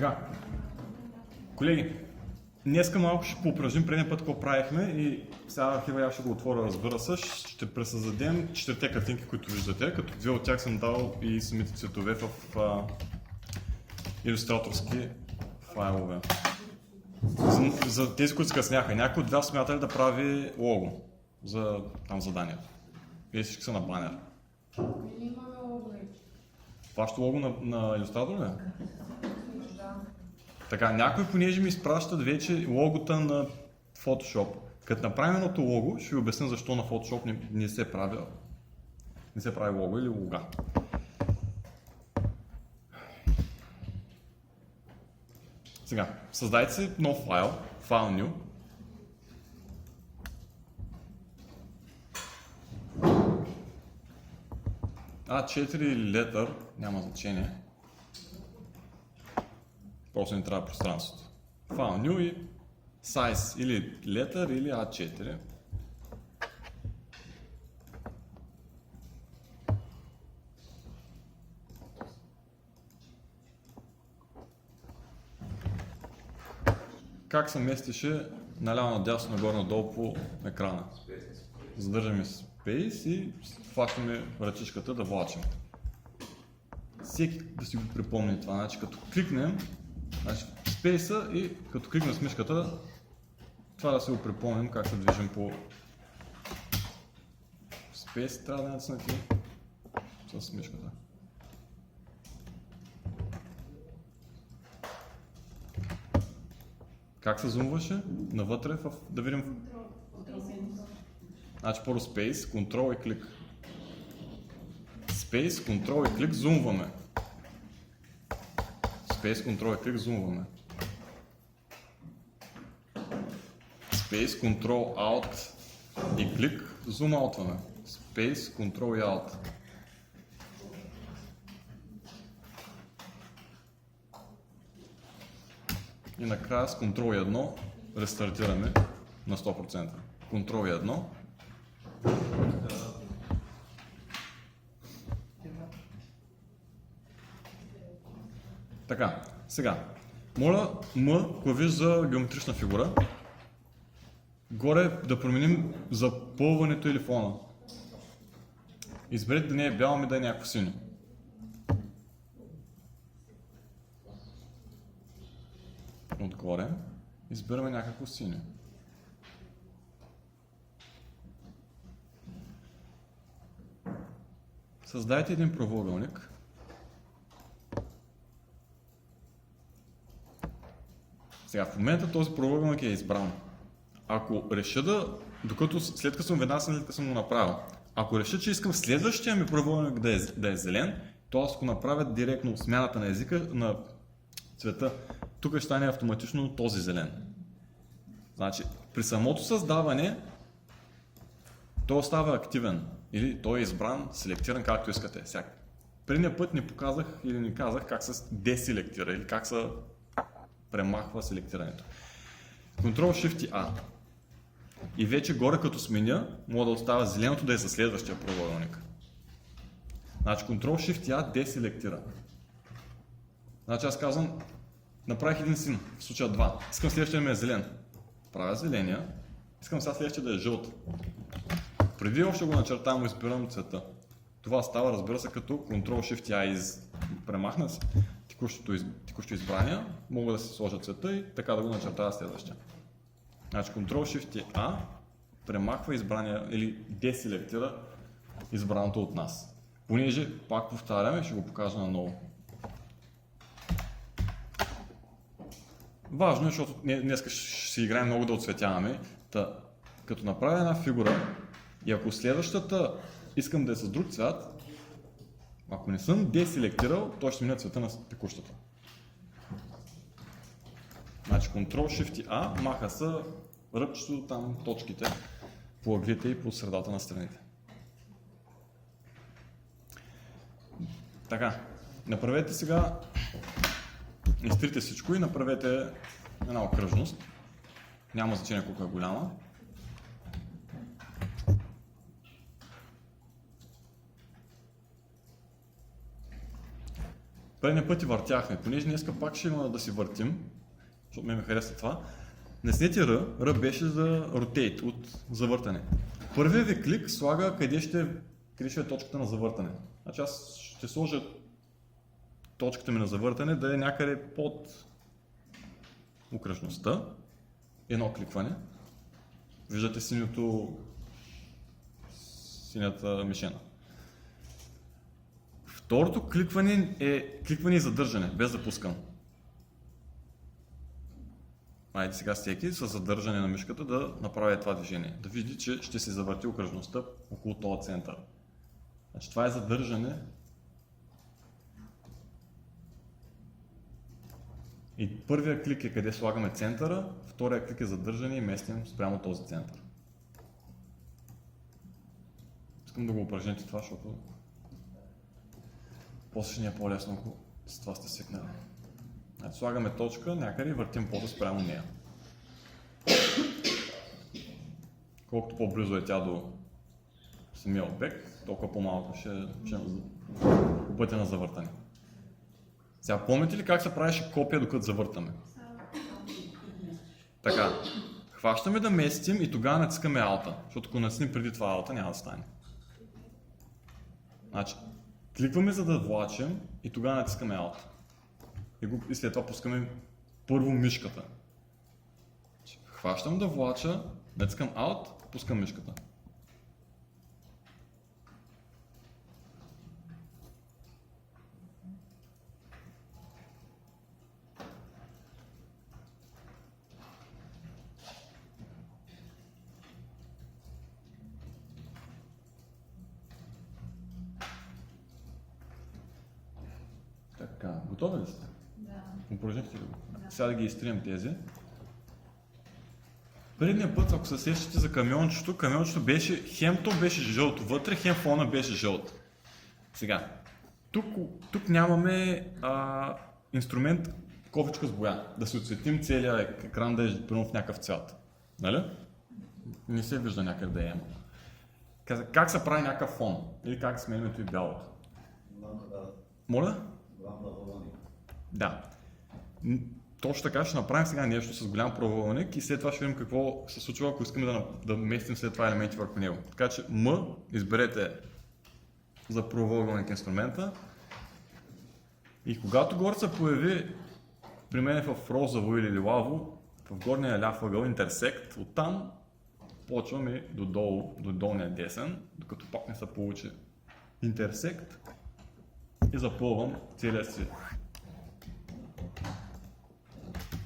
Така, колеги, днеска малко ще поупражним предния път, какво правихме и сега архива я ще го отворя, разбира се. Ще пресъздадем 4 картинки, които виждате, като 2 от тях съм дал и самите цветове в илюстраторски файлове. За тези, които скъсняха, някой от вас смята ли да прави лого за там заданието? Вие всички са на банер. Имаме лого вече. Вашето лого на илюстратор ли? Да. Така, някой понеже ми изпращат вече логота на Photoshop. Като направим едното лого, ще ви обясня защо на Photoshop не се прави лого или лога. Сега, създайте си нов файл, файл New. A4 или letter, няма значение. Просто ни трябва пространството. Файл New и size или letter или A4. Как се местише наляво надясно, нагоре надолу по екрана? Задържаме Space и фащаме ръчичката да влачим. Всеки да си го припомни това, значи като кликнем Space и като кликнем с мишката, това да си го припомним как се движим по Space, трябва да натиснете с мишката. Как се зумваше? Навътре, да видим. Значи първо Space, Ctrl и клик. Space, Ctrl и клик, зумваме. Space, Ctrl и клик, зумваме. Space, Ctrl, Alt и клик, зум аутваме. Space, Ctrl и Alt. И накрая с Ctrl и 1 рестартираме на 100%. Ctrl и 1. Така, сега. Моля М клавиш за геометрична фигура. Горе да променим запълването или фона. Изберете да не е бяло, ми да е някакво синьо. Отгоре избираме някакво синьо. Създайте един правоъгълник. Сега в момента този правоъгълник е избран. Ако реша след като съм веднага след като съм го направил, ако реша, че искам следващия ми правоъгълник да е зелен, то аз го направя директно смяната на езика на цвета. Тук ще стане автоматично този зелен. Значи, при самото създаване той остава активен или той е избран, селектиран както искате. Предния път не показах или не казах как се деселектира или как се премахва селектирането. Ctrl-Shift-A. И вече горе като сменя, мога да оставя зеленото да е за следващия правоъгълник. Значи Ctrl-Shift-A деселектира. Значи аз казвам, направих един син, в случая 2. Искам следващия да ми е зелен. Правя зеления. Искам сега следващия да е жълт. Преди още го начертавам и избирам цвета. Това става, разбира се, като Ctrl-Shift-A премахна се текущо избрания. Мога да си сложа цвета и така да го начертая следващия. Значи Ctrl-Shift-A премахва избрания или деселектира избраното от нас. Понеже, пак повтаряме, ще го покажа наново. Важно е, защото днес ще си играем много да отцветяваме. Като направя една фигура и ако следващата искам да е с друг цвят, ако не съм деселектирал, той ще мине цвета на текущата. Значи Ctrl-Shift-A маха се ръбчето там точките по ъглите и по средата на страните. Така, направете сега, изтрите всичко и направете една окръжност. Няма значение колко е голяма. предния път и въртяхме. Понеже днеска пак ще има да си въртим, защото ми хареса това. Наснете R беше за rotate, от завъртане. Първият ви клик слага къде ще е точката на завъртане. Значи аз ще сложа точката ми на завъртане да е някъде под окръжността. Едно кликване. Виждате синята мишена. Второто кликване е кликване и задържане, без да пускам. Айде сега всеки с задържане на мишката да направи това движение. Да види, че ще се завърти окръжността около този център. Значи това е задържане. И първия клик е къде слагаме центъра, втория клик е задържане и местим спрямо този център. Искам да го упражните това, защото после ще ни е по-лесно, ако с това сте свикнали. Значи слагаме точка някъде и въртим пода спрямо нея. Колкото по-близо е тя до самия обект, толкова по-малко ще е по пътя на завъртане. Сега помните ли как се правеше копия докато завъртаме? Така, хващаме да местим и тогава натискаме Alt, защото ако натиснем преди това Alt няма да стане. Значи, кликваме за да влачим и тогава натискаме Alt. И след това пускаме първо мишката. Хващам да влача, натискам Alt, пускам мишката. Така, готови ли сте? Да. Упражнихте ли го? Сега да ги изтрием тези. Предния път, ако се сещате за камиончето беше, хем то беше жълто вътре, хем фона беше жълт. Сега, тук нямаме инструмент кофичка с боя, да си отсветим целият екран да е примерно в някакъв цвят. Нали? Не се вижда някъде да е има. Как се прави някакъв фон? Или как сменяме и бялото? Моля? Да. Точно така ще направим сега нещо с голям правоъгълник и след това ще видим какво се случва, ако искаме да местим след това елементи върху него. Така че М изберете за правоъгълник инструмента и когато горе се появи при мен в розово или лилаво, в горния ляв ъгъл интерсект, оттам почваме до долния десен, докато пак не се получи интерсект и запълвам целия си.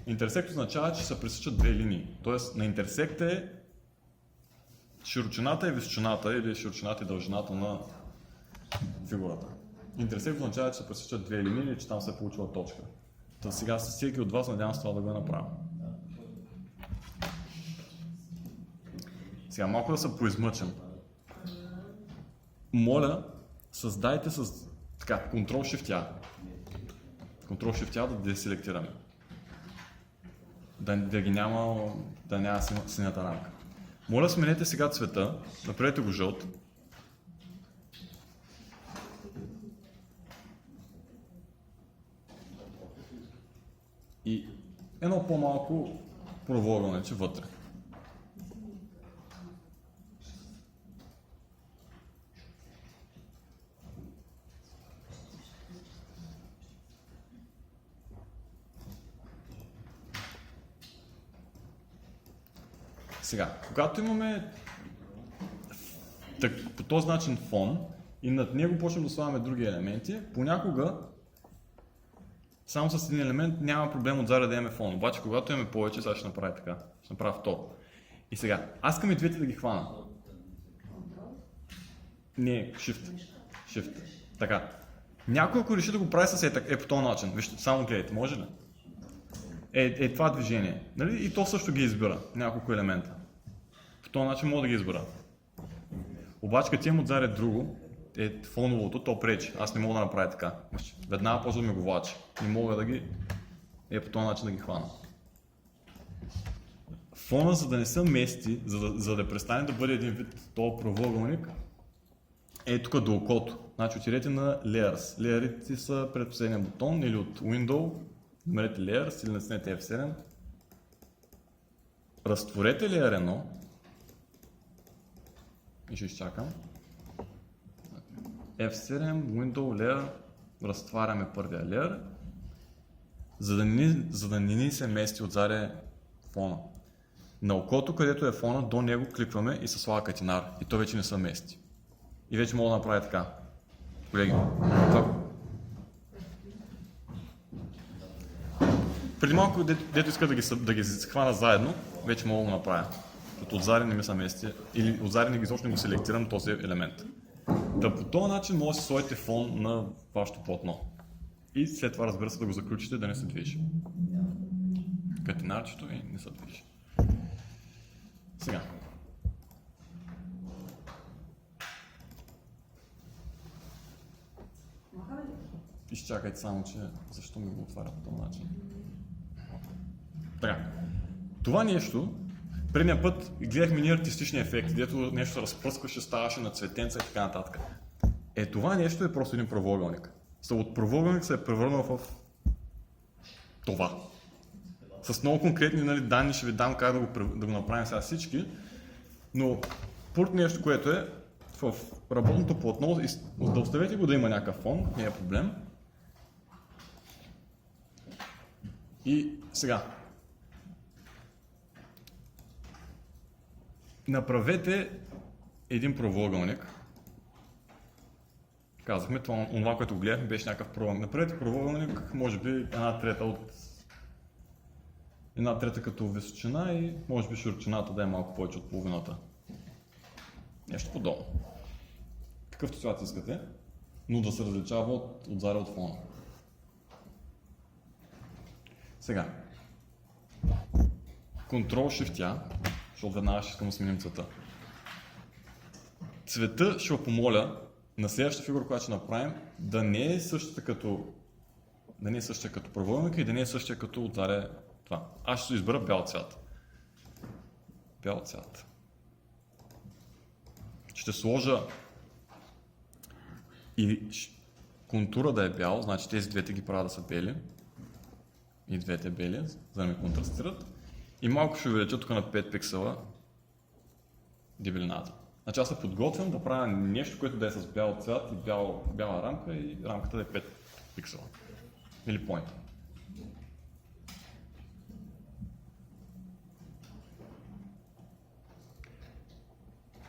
Интерсект означава, че се пресичат две линии. Тоест на интерсект е широчината и височината или широчината и дължината на фигурата. Интерсект означава, че се пресичат две линии или че там се получила точка. Та сега с всеки от вас надявам се това да го направя. Сега малко да се поизмъчим. Моля, създайте с така, Ctrl-Shift-A. Ctrl-Shift-A да деселектираме. Да ги няма, да няма синята рамка. Моля, сменете сега цвета, направете го жълт. И едно по-малко правоъгълниче вътре. Сега, когато имаме по този начин фон и над него почнем да слагаме други елементи, понякога само с един елемент няма проблем отзади да имаме фон. Обаче, когато имаме повече, сега ще направя така. Ще направя второ. И сега, аз искам и двете да ги хвана. Не, Shift. Така. Някой, ако реши да го прави с по този начин, вижте, само гледайте, може ли? Това движение. Нали? И то също ги избира, няколко елемента. По този начин мога да ги избира. Обаче, като имам отзади друго, фоновото, то пречи. Аз не мога да направя така. Веднага почва да ми го влачи. Не мога да ги... по този начин да ги хвана. Фона, за да не се мести, за да престане да бъде един вид този правоъгълник, Ей тук до окото. Значи отидете на Layers. Layerите са предпоследния бутон или от Window, намерете Layers или натиснете F7. Разтворете Layer 1 и ще изчакам. F7, Window, Layer, разтваряме първия Layer, за да не ни се мести отзаде фона. На окото, където е фона, до него кликваме и се слага катинар и то вече не се мести. И вече мога да направя така. Колеги, това... Преди малко, дето иска да ги хвана заедно, вече мога да го направя. Защото отзади не ми се мести или отзади не ги изобщо не го селектирам този елемент. Да по този начин може да си сложите фон на вашето платно. И след това, разбира се, да го заключите да не се движи. Катинарчето и не се движи. Сега. Изчакайте само, че защо ми го отваря по този начин. Така. Това нещо, предния път гледахме ние артистични ефекти, дето нещо се разпръскваше, ставаше на цветенца и така нататък. Това нещо е просто един правоъгълник. От правоъгълник се е превърнал в това. С много конкретни данни ще ви дам как да го направим сега всички, но първото нещо, което е в работното платно, да оставете го да има някакъв фон, не е проблем. И сега, направете един правоъгълник. Казахме, това, което гледахме, беше някакъв правоъгълник. Направете правоъгълник, може би една трета като височина и може би широчината да е малко повече от половината. Нещо подобно. Какъвто цвят искате, но да се различава отзади от фона. Сега. Ctrl-Shift-A, защото веднага ще искам да сменим цвета. Цвета ще го помоля на следващата фигура, която ще направим, да не е същата като правоъгълника и да не е същия като отзади това. Аз ще избера бял цвят. Бял цвят. Ще сложа и контура да е бял, значи тези двете ги правя да са бели. И двете бели, за да ми контрастират. И малко ще увелича тук на 5 пиксела дебелината. Значи аз се подготвям да правя нещо, което да е с бял цвят и бяла рамка и рамката да е 5 пиксела. Или point.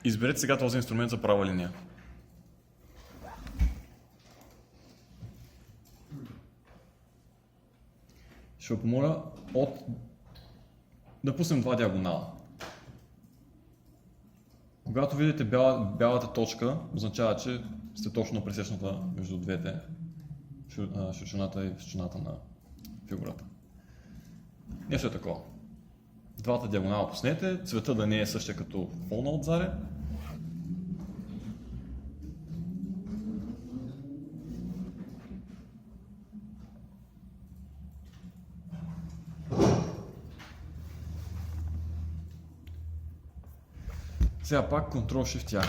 Изберете сега този инструмент за права линия. Ще помоля да пуснем два диагонала. Когато видите бялата точка, означава, че сте точно на пресечната между двете, широчината и височината на фигурата. Нещо е такова. Двата диагонала пуснете, цвета да не е същия като фона отзаде. Сега пак Ctrl-Shift-A.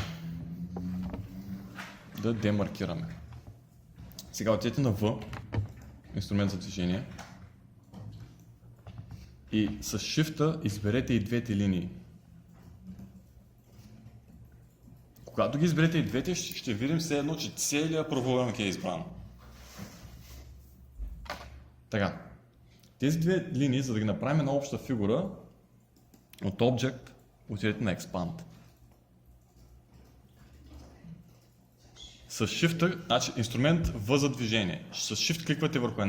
Да демаркираме. Сега отидете на V, инструмент за движение. И с Shift-а изберете и двете линии. Когато ги изберете и двете, ще видим все едно, че целият правоъгълник е избран. Така. Тези две линии, за да ги направим една обща фигура, от Object отидете на Expand. С Shift, значи инструмент V за движение. С Shift кликвате върху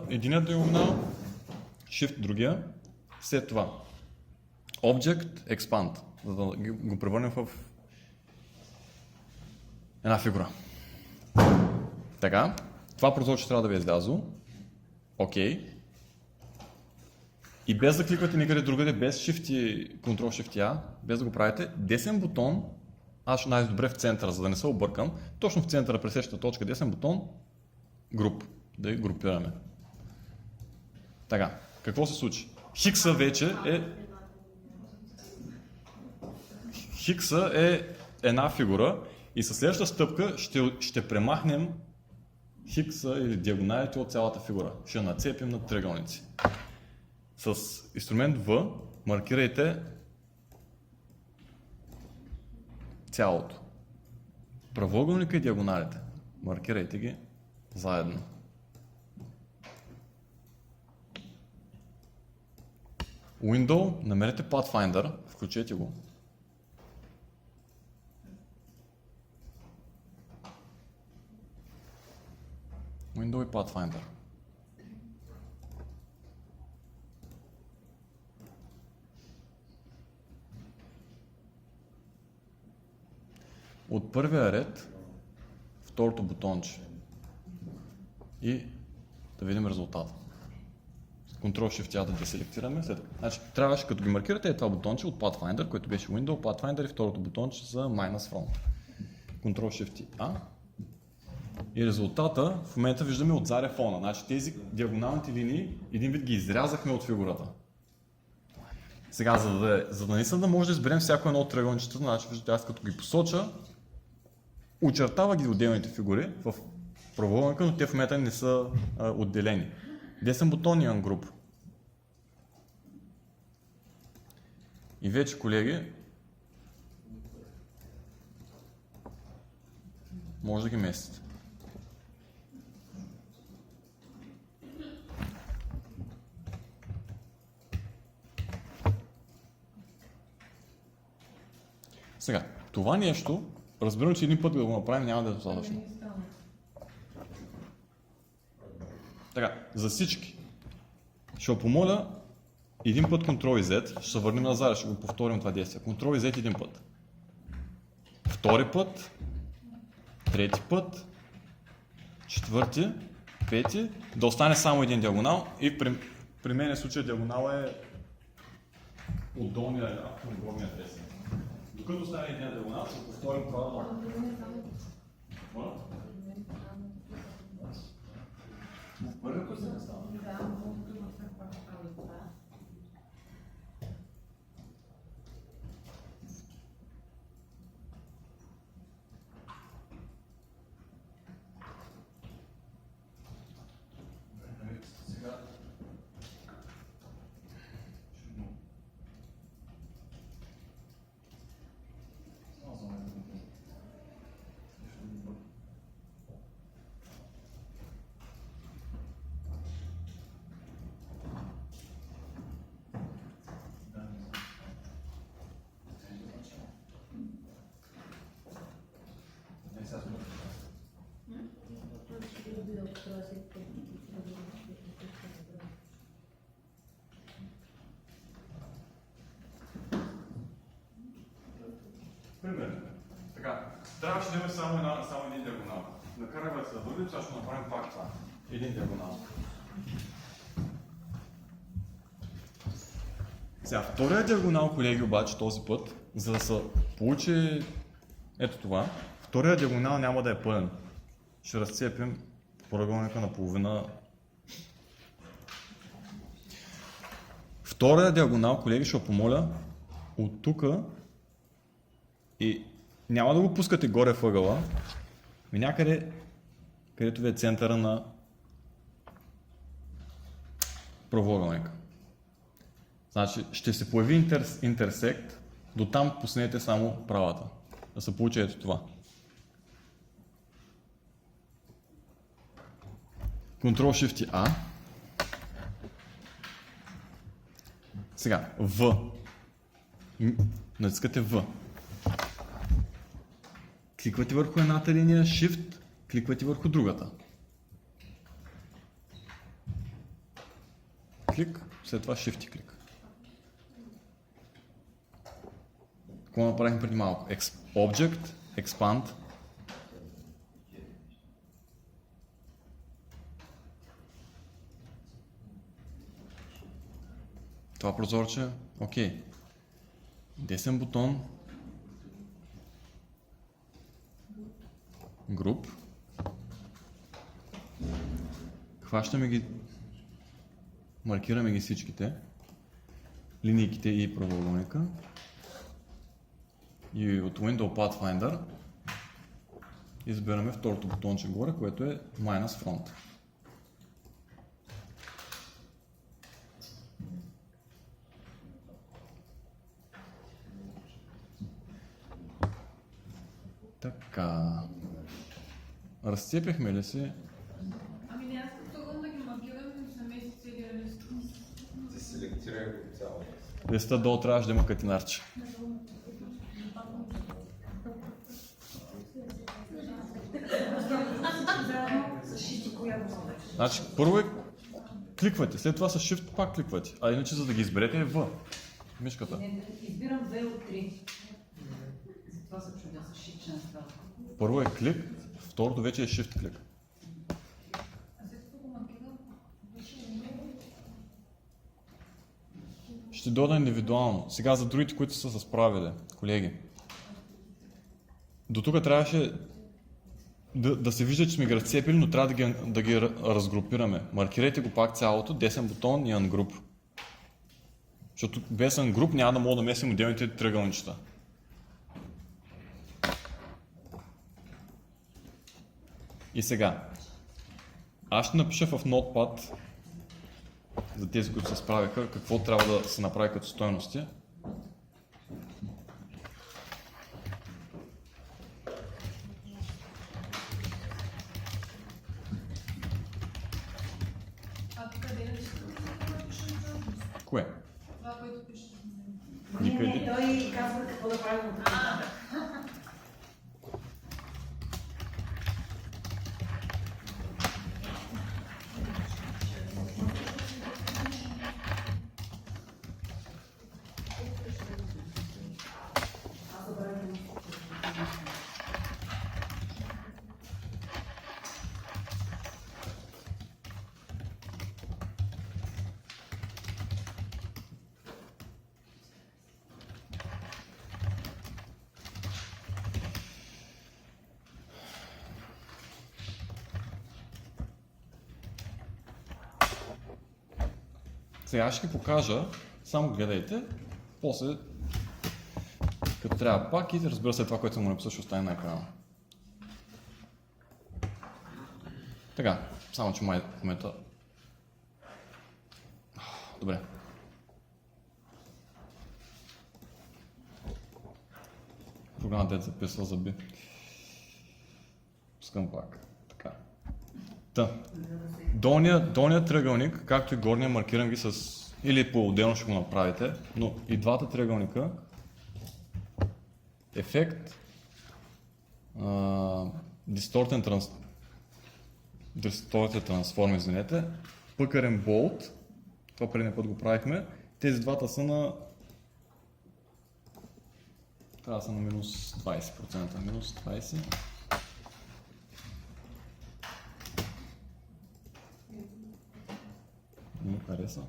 единият диагонал, Shift другия, след това Object Expand, за да го превърнем в една фигура. Така, това прозорче трябва да ви е излязло. OK. И без да кликвате никъде другаде, без Shift и Ctrl-Shift-A, без да го правите, десен бутон, аз ще най-добре в центъра, за да не се объркам, точно в центъра пресечната точка, десен бутон, груп, да я групираме. Така, какво се случи? Хикса вече е... Хикса е една фигура И със следващата стъпка ще премахнем хикса или диагоналите от цялата фигура. Ще я нацепим на триъгълници. С инструмент V маркирайте цялото. Правоъгълника и диагоналите. Маркирайте ги заедно. Window, намерете Pathfinder, включете го. Window и Pathfinder. От първия ред, второто бутонче. И да видим резултата. Ctrl-Shift да деселектираме. Значи, трябваше като ги маркирате това бутонче от Pathfinder, което беше Window, Pathfinder и второто бутонче за Minus From. Ctrl-Shift-A. И резултата в момента виждаме отзаде фона. Значи тези диагоналните линии един вид ги изрязахме от фигурата. Сега, за да наистина да може да изберем всяко едно от триъгълничета, значи виждате, аз като ги посоча, очертава ги отделните фигури в правоъгълника, но те в момента не са отделени. Десен бутон и Ungroup. И вече, колеги, може да ги местите. Сега, това нещо, разбирам, че един път да го направим няма да е достатъчно. Така, за всички. Ще помоля един път Ctrl и Z, ще се върнем назад, ще го повторим това действие. Ctrl и Z един път. Втори път, трети път, четвърти, пети, да остане само един диагонал и при мен в случая диагонал е от долния към горния десен. Докато остане един диагонал, ще повторим това. Първи път се не става. Да, много трудно се прави това. Сега. Примерно. Така, трябваше да има само един диагонал. Накараме се да вървим, сега ще направим пак това. Един диагонал. Сега, втория диагонал, колеги, обаче този път, за да се получи ето това, втория диагонал няма да е пълен. Ще разцепим правоъгълника на половина. Втория диагонал, колеги, ще помоля от тук и няма да го пускате горе въгъла, и някъде, където ви е центъра на правоъгълника. Значи ще се появи интерсект, до там пуснете само правата, да се получи ето това. Ctrl-Shift-A. Сега, V. Натискате V. Кликвате върху едната линия, Shift, кликвате върху другата. Клик, след това Shift и клик. Какво направихме преди малко? Object, Expand. Това прозорче, окей. Десен бутон. Group. Хващаме ги, маркираме ги всичките, линейките и правоъгълника. И от Window Pathfinder избираме второто бутонче горе, което е Minus Front. Така. Разцепихме ли си? Ами не, аз тръгвам да ги маркирам и се меси целия лист. Ти селектирай го цяло. Листа долу трябваше да има катинарче. Значи, първо е кликвате, след това с Shift пак кликвате, а иначе за да ги изберете е V. Мишката. Не, избирам 2 от 3. Затова се чудя с Shift, че не става. Първо е клик, второто вече е Shift клик. А след като го маркирам, вече Ще дойда индивидуално. Сега за другите, които са се справили, колеги. До тук трябваше да се вижда, че сме ги разцепили, но трябва да ги разгрупираме. Маркирайте го пак цялото, десен бутон и Ungroup. Защото без Ungroup няма да мога да месим отделните триъгълничета. И сега. Аз ще напиша в Notepad за тези, които се справиха, какво трябва да се направи като стойности. а къде ли ще напишем това? Кое? Това, което пише. Не, той казва какво да правим от тук нататък. Сега ще ги покажа, само гледайте, после като трябва пак и разбира се това, което съм му написал, ще остане на екрана. Така, само че май в момента... Добре. Програмата е записва зъби. Пускам пак. Така. Та. Долният триъгълник, както и горния, маркирам ги с... Или по-отделно ще го направите, но и двата триъгълника ефект Distorted Transform, извинете, пъкарен болт, това предния път го правихме, тези двата са на... трябва да са на минус 20%, минус 20%. Не ми хареса.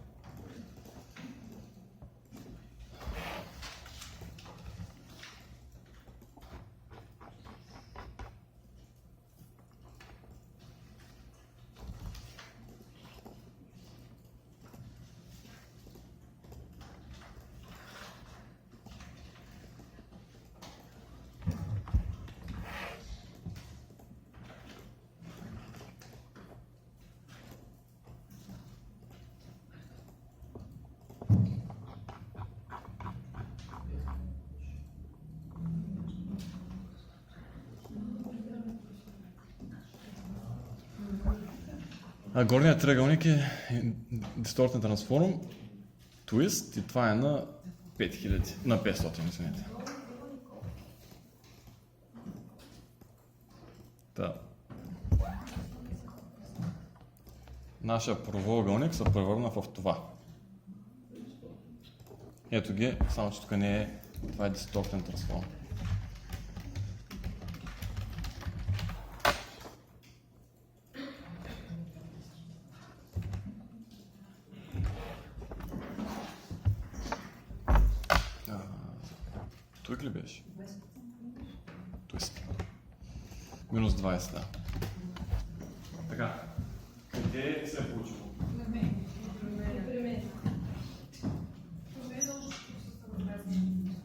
А горният триъгълник е Distorted Transform, Twist и това е на 5000, на 500, извинете. Та. Нашия правоъгълник се превърна в това. Ето ги, само че тук не е, това е Distorted Transform. Тук ли беше? Twist. Минус 20, да. Така. Къде се е получило? На мен. При мен. При мен още са различни.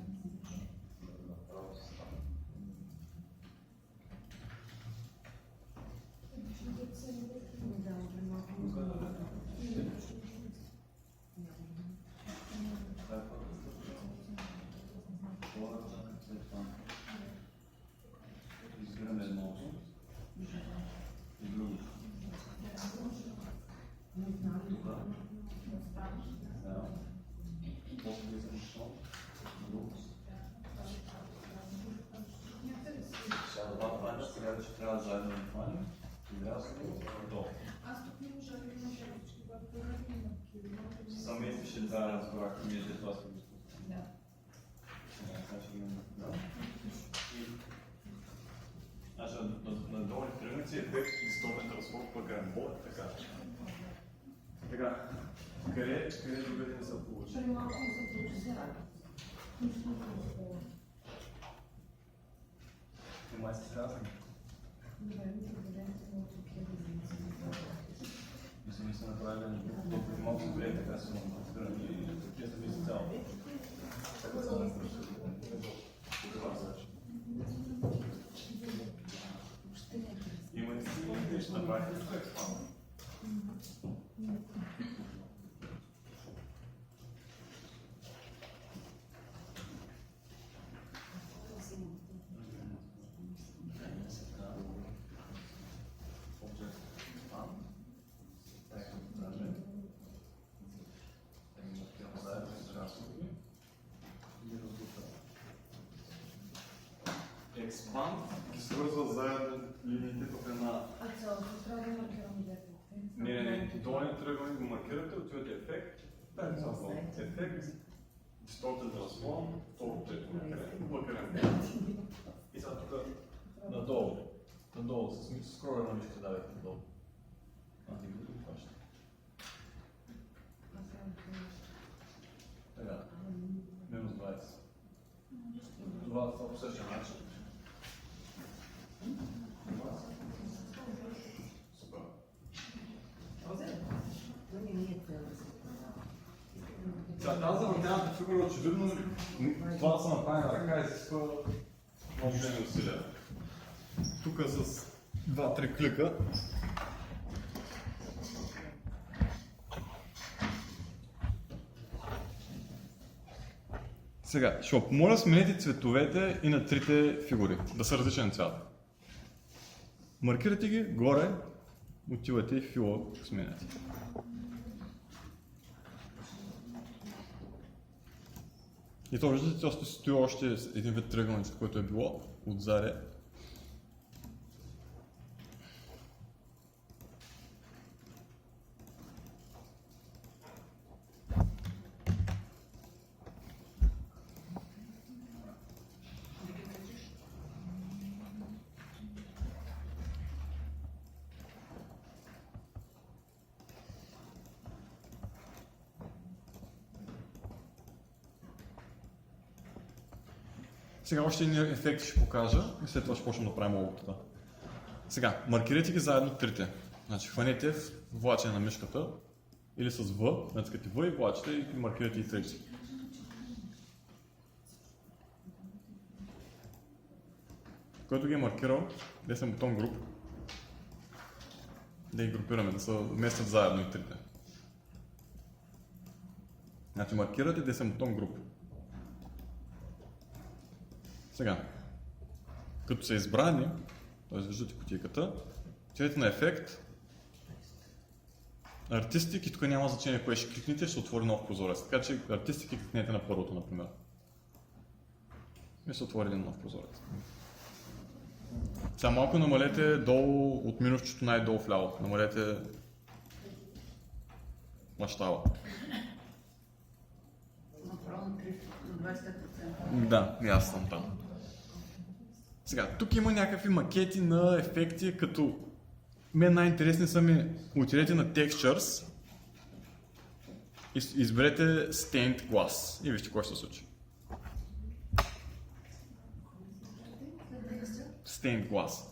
трябва заедно да хванем. Дясно, долу. Аз тук не можах да имам шапочки, когато погледнах на Само искаше да разбрах, ние след това сме го Да. Значи на долни тръгници ефект дистопен разход пък е бот, така. Така, къде другаде не са получи? Преди малко не се получи сега. Ти май си казвам. Мисля, че са направили толкова малко добре, така са монтирани и такива са мисли цяло. Така са направили. Има ли си ще направите с експанд? Експанд ги свързва заедно линиите в една... А цялото трябва да маркирам двете. Не, долният тръгване го маркирате, отивате ефект, дайте само долу. Ефект, дистортен трансформ, второ, трето маркиране, маркиране. И сега тук надолу, с скролер на мишка давайте надолу. Ти го да хваща. Така, минус 20. Това по същия начин. Супер. Сега тази завъртяната фигура очевидно това да се направи на ръка изисква много големи усилия. Тук с 2-3 клика сега, ще помоля сменете цветовете и на трите фигури, да са различен цвят. Маркирате ги горе, отивате и фила сменяте. И то виждате, че стои още един вид тръгълница, което е било отзаде. Сега още един ефект ще покажа и след това ще почнем да правим логотата. Сега, маркирайте ги заедно трите. Значи хванете в влачене на мишката или с V, натискате V и влачите и маркирате и трите. Който ги е маркирал, десен бутон груп, да ги групираме, да се вместят заедно и трите. Значи маркирате десен бутон груп. Сега, като са избрани, т.е. виждате кутийката, отидете на ефект, артистик и тук няма значение кое ще кликнете, ще отвори нов прозорец. Така че артистик и кликнете на първото, например. И ще отвори един нов прозорец. Сега малко намалете долу от минусчето най-долу вляво. Намалете мащаба. Направо на 25%. Да, и аз съм там. Сега, тук има някакви макети на ефекти, като мен най-интересни са ми, отидете на Textures и изберете Stained Glass и вижте какво ще се случи. Stained Glass.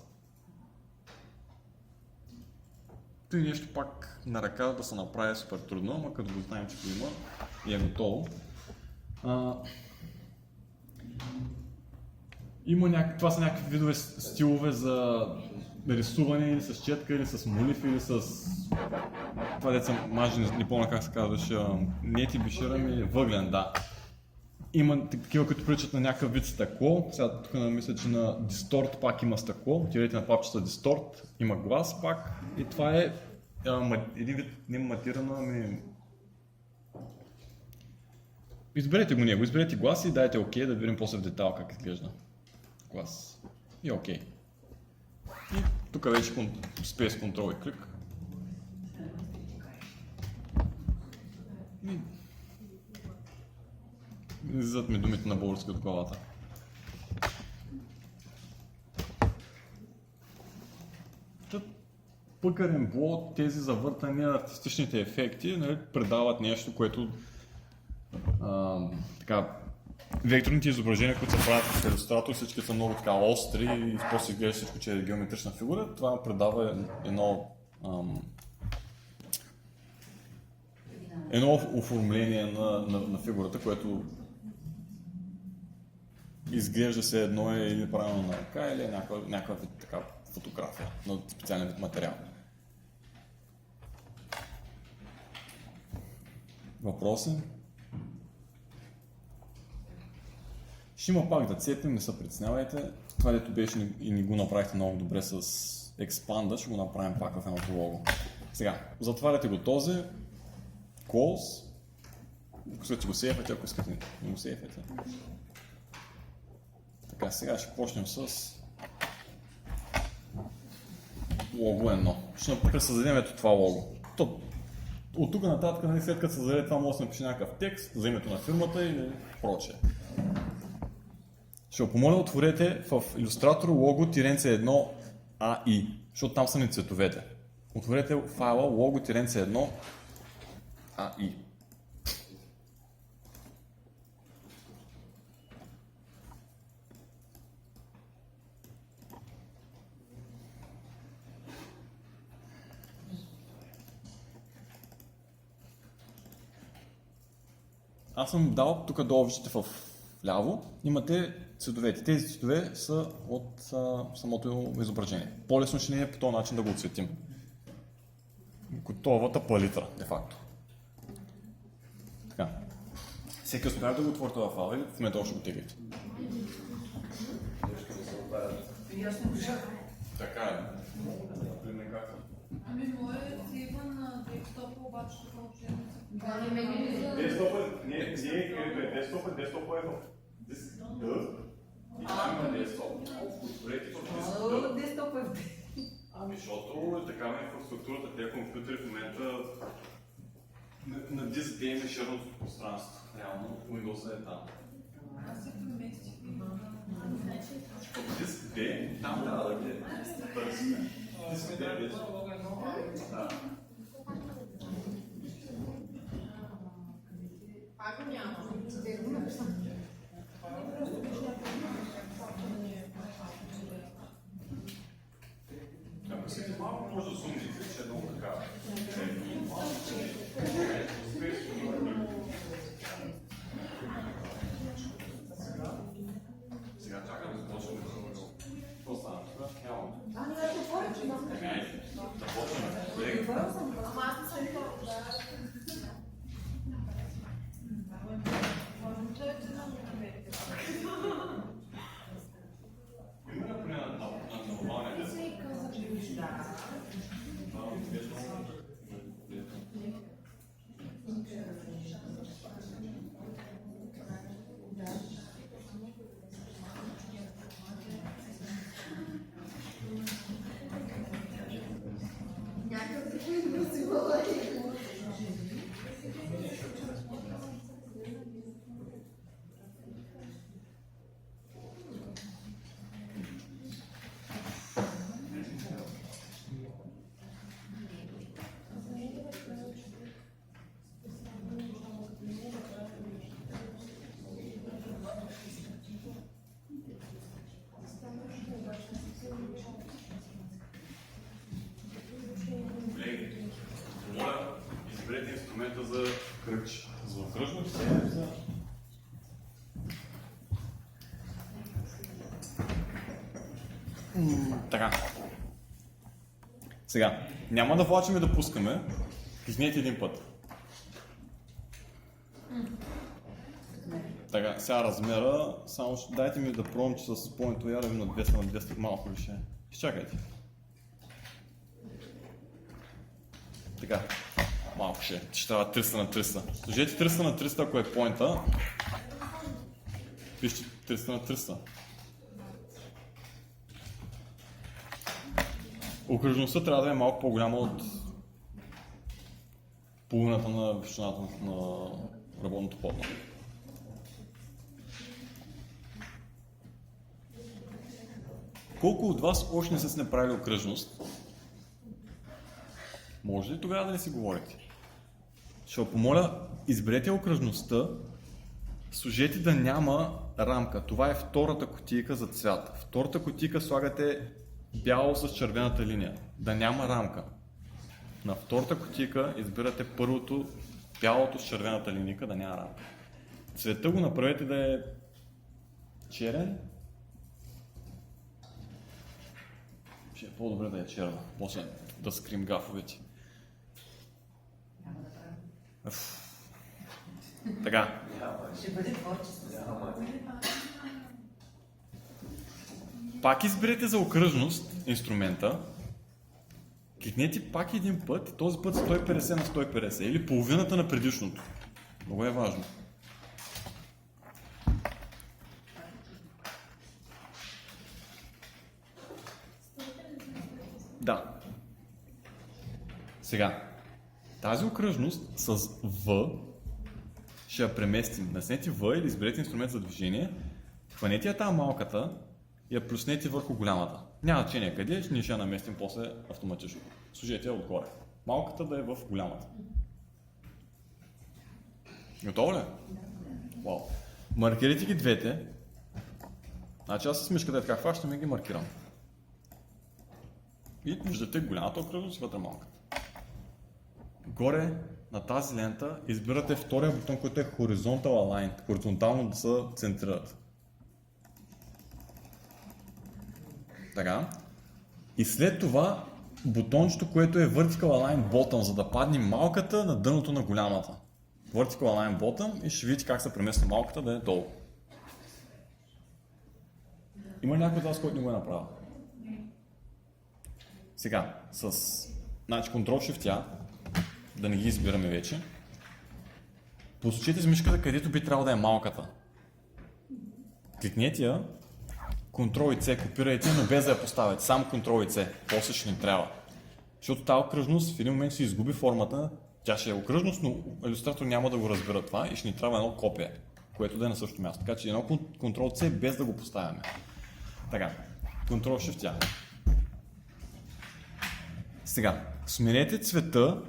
Той нещо пак на ръка да се направи супер трудно, ама като го знаем, че го има и е готово. Това са някакви видове стилове за рисуване или с четка, или с молив, или с... Това деца мажи, не помня как се казваше, нети бишира ми, въглен, да. Има такива, които приличат на някакъв вид стъкло. Сега тук мисля, че на Distort пак има стъкло. Отидете на папчета Distort, има глас пак. И това е един вид, не матирана, ами... Изберете го него, изберете глас и дайте OK, да видим после в детайл как изглежда глас. И OK. И тук вече Space Control и клик. И излизат ми думите на български от главата. Пъкарен блок, тези завъртания, артистичните ефекти, нали, придават нещо, което така, векторните изображения, които се правят в Illustrator, всички са много така остри и после изглежда всичко, че е геометрична фигура. Това придава едно оформление на фигурата, което изглежда се едно е или правилно на ръка, или някаква вид така фотография на специален вид материал. Въпроси? Ще има пак да цепим, не се притеснявайте. Това, дето беше и ни го направихте много добре с Expanda, ще го направим пак в едното лого. Сега, затваряте го този, Close. Ако искате го сейфате, ако искате не го сейфате. Така, сега ще почнем с лого 1. Ще създадем ето това лого. От тук нататък, нали, след като създаде това, може да напише някакъв текст за името на фирмата или прочее. Ще ви помоля да отворете в Illustrator logo-1 AI, защото там са ни цветовете. Отворете файла logo-1 AI. Аз съм дал, тук долу виждате в ляво, имате цветовете. Тези цветове са от самото изображение. По-лесно ще ни е по този начин да го отсветим. Готовата палитра, де факто. Така. Всеки успява да го отворите във файла или в момента ще го теглите? Така е. Ами моят си има на десктопа, обаче тук въобще Десктопът е в Десктоп е. Ами, защото е такава инфраструктурата, тези компютъри в момента на диск D има широкото пространство. Реално, Windows е там. Аз се преместих. Диск D, там трябва да ги търсим. Диск D беше. Да. Пак го няма. Ако всеки малко може да сумните, че е много така. Сега чакам да започнем. Какво стана? Ами да отворя, че имам. Започваме. Ама аз не съм това. Има ли поне на нормалния диск? Колеги, моля, изберете инструмента за кръч. За окръжно се за... Така. Сега, няма да влачим и да пускаме. Кликнете един път. Така, сега размера, само дайте ми да пробвам, че с пълнето ярове на 200 на 200 малко ли ще е. Изчакайте. Така, малко ще трябва 300 на 300. Сложете 300 на 300, ако е поинта. Пишете 300 на 300. окръжността трябва да е малко по-голяма от половината на височината на работното платно. Колко от вас още не са си направили окръжност? Може ли тогава да не си говорите? Ще ви помоля, изберете окръжността, сложете да няма рамка. Това е втората кутийка за цвят. Втората кутийка слагате бяло с червената линия. Да няма рамка. На втората кутийка избирате първото бялото с червената линейка, да няма рамка. Цвета го направете да е черен. Ще е по-добре да е черна. После да скрим гафовете. Няма да правим. Така. Ще бъде творчество. Пак изберете за окръжност инструмента. Кликнете пак един път и този път 150 на 150 или половината на предишното. Много е важно. Да. Сега, тази окръжност с V ще я преместим. Наснете V или изберете инструмент за движение, хванете я там малката и я плюснете върху голямата. Няма значение къде, ние ще я наместим после автоматично. Сложете я отгоре. Малката да е в голямата. Готово ли? Вау. Маркирайте ги двете. Значи аз с мишката така хващам и ги маркирам. И виждате голямата окръжност и вътре малката. Горе на тази лента избирате втория бутон, който е Horizontal Align. Хоризонтално да се центрират. Така. И след това бутончето, което е Vertical Align Bottom, за да падне малката на дъното на голямата. Vertical Align Bottom и ще видите как се премества малката да е долу. Има ли някой от вас, който не го е направил? Сега, с Ctrl-Shift-A, да не ги избираме вече, посочете с мишката където би трябвало да е малката. Кликнете я, Ctrl и C копирайте, но без да я поставяте, само Ctrl и C, после ще ни трябва. Защото тази окръжност в един момент ще изгуби формата, тя ще е окръжност, но илюстратор няма да го разбира това и ще ни трябва едно копие, което да е на същото място. Така че едно Ctrl C без да го поставяме. Така, Ctrl-Shift-A. Сега, сменете цвета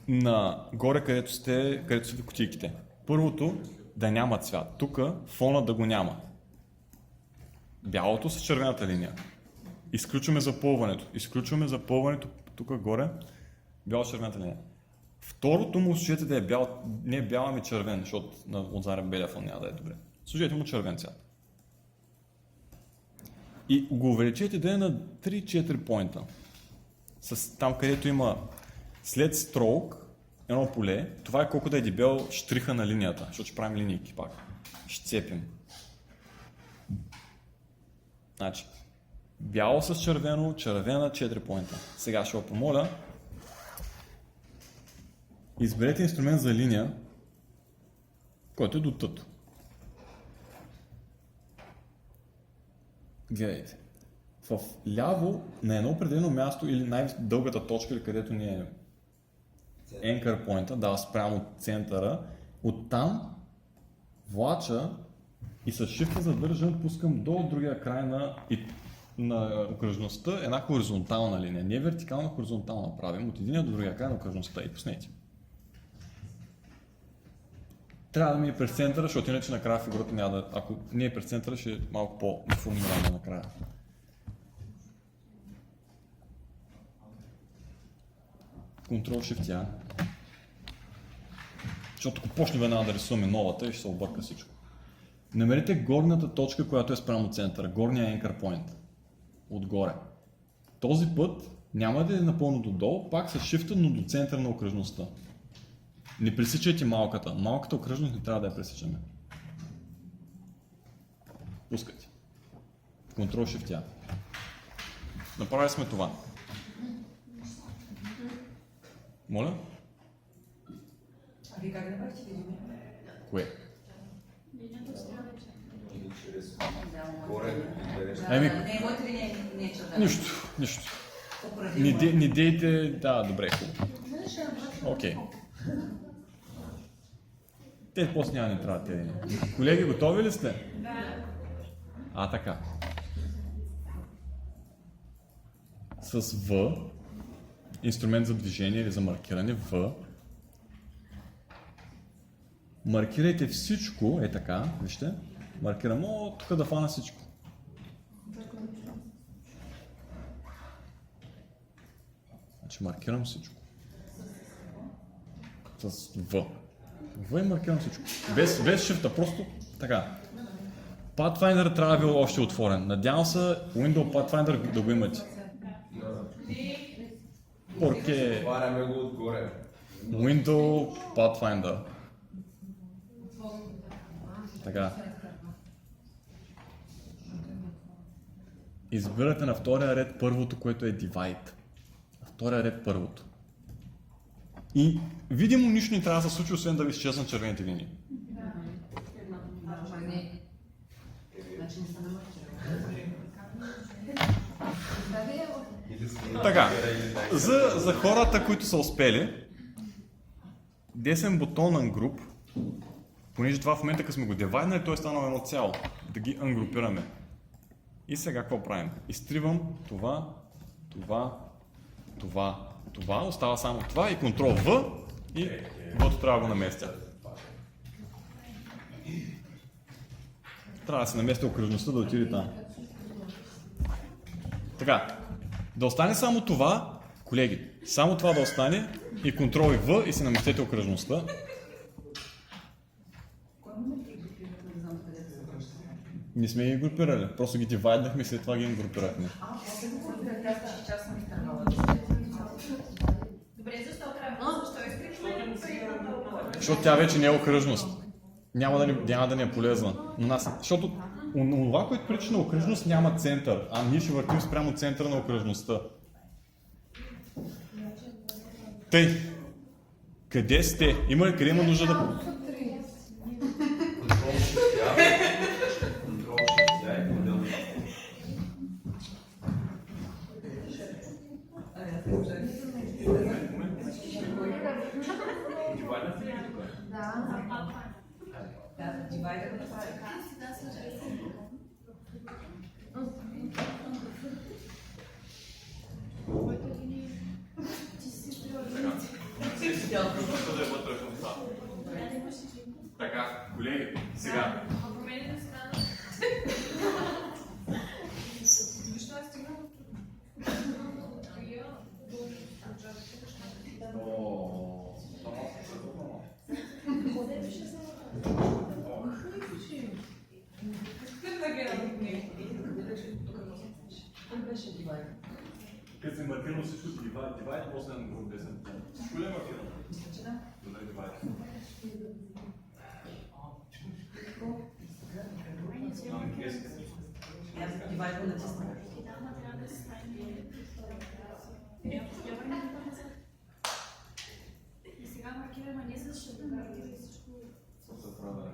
на горе, където са ви кутийките. Първото, да няма цвят. Тук фона да го няма. Бялото с червената линия. Изключваме запълването тук горе. Бяло с червената линия. Второто му сложете да е бял, не бял, ами червен, защото отзаре белия фон няма да е добре. Сложете му червен цвят. И го увеличете да е на 3-4 поинта. Там, където има след stroke, едно поле, това е колко да е дебел штриха на линията, защото ще правим линейки пак. Ще цепим. Значи, бяло с червено, червена 4 поинта. Сега ще ви помоля, изберете инструмент за линия, който е до тъто. Гледайте. В ляво, на едно определено място или най-дългата точка, където ни е anchor point, да, спрямо центъра, оттам влача и с shift задържам, пускам до другия край на окръжността една хоризонтална линия. Не вертикална, хоризонтална правим от единия до другия край на окръжността и пуснете. Трябва да ми е през центъра, защото иначе накрая фигурата няма да... Ако не е през центъра, ще е малко по-деформирана накрая. Ctrl-Shift-A. Защото ако почне веднага да рисуваме новата и ще се обърка всичко. Намерете горната точка, която е спрямо центъра, горния anchor point. Отгоре. Този път няма да е напълно додолу, пак с shift, но до центъра на окръжността. Не пресичайте малката. Малката окръжност не трябва да я пресичаме. Пускайте. Ctrl-Shift-A. Направили сме това. Моля? А вие как да правите видео? Кое? Или чрез Да, горе, моите. интерес. Да, Еми- не, моите ли не е червена? Нищо. Не дейте... Да, добре, хубаво. Окей. Те после няма не трябва те. Колеги, готови ли сте? Да. Така. С В, инструмент за движение или за маркиране, В. Маркирайте всичко, така, вижте. Маркирам, тук да фана всичко. Значи маркирам всичко. С В. В и маркирам всичко. Без шрифта, просто така. Pathfinder трябва да бил още отворен. Надявам се Windows Pathfinder да го имате. Porque Отваряме го отгоре. Windows Pathfinder. Така. Избирате на втория ред първото, което е Divide. На втория ред първото. И видимо нищо не трябва да се случи, освен да ви изчезнат червените линии. Така, за хората, които са успели, десен бутон Ungroup, понеже това в момента, като сме го девайднали, той е станал едно цяло, да ги ангрупираме. И сега какво правим? Изтривам това, остава само това и Ctrl V и V трябва да го наместя. Трябва да се наместя окръжността да отиде там. Така, да остане само това, колеги, само това да остане и Ctrl и V и си наместете окръжността. Не сме ги групирали, просто ги дивайднахме и след това ги групирахме. Добре, защо трябва? Защо изключваме? Защото тя вече не е окръжност. Няма да ни е полезна. Защото това, което прилича на окръжност, няма център, а ние ще въртим спрямо центъра на окръжността. Тъй, къде сте? Къде има нужда да... Така, колеги, сега. Като се маркирано всичко си дивайд, после на друг десен. Всичко ли е маркирано? Добре, дивайд. Дивайд го натисна. И сега маркираме не с шрифта, маркираме всичко с кора.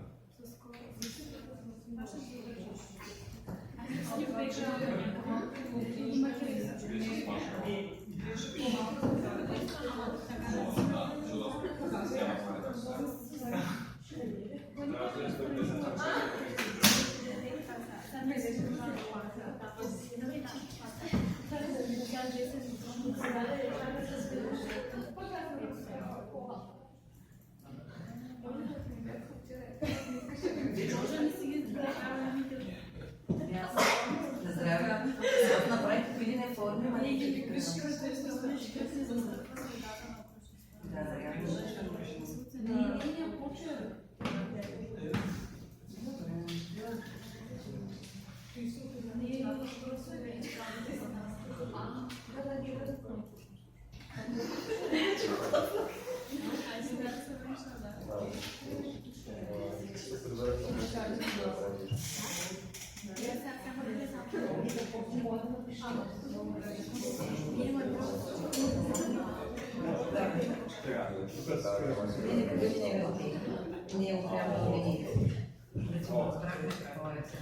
Направите видене форми, ма не ги Не е утрябно види. Recimo, zdravlje, koje se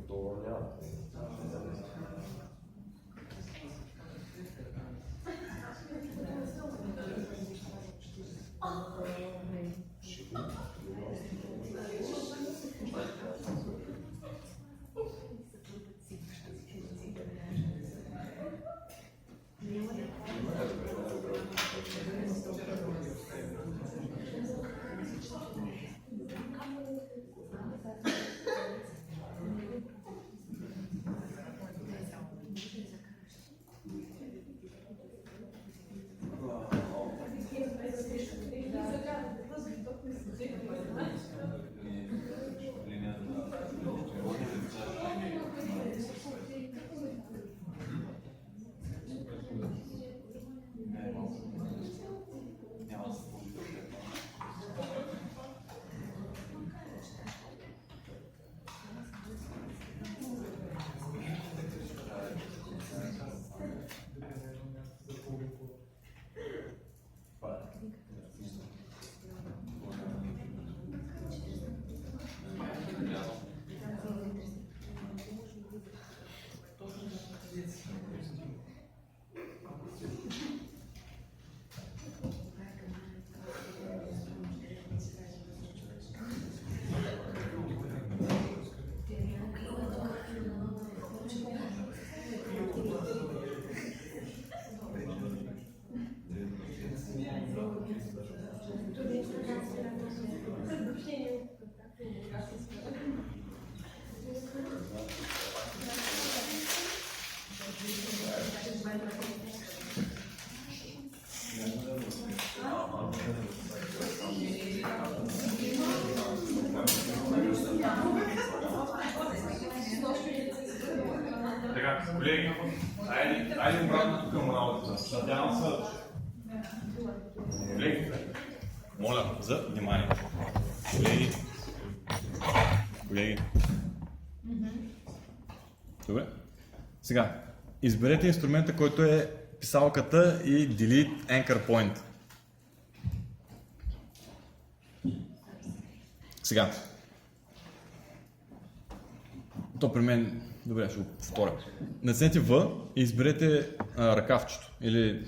То няма. Така, колеги, айде обратно към работата. Надявам се. Колеги, моля за внимание. Колеги. Добре. Сега, изберете инструмента, който е писалката и Delete Anchor Point. Сега. То при мен... Добре, ще го повторя. Натиснете V и изберете ръкавчето. Или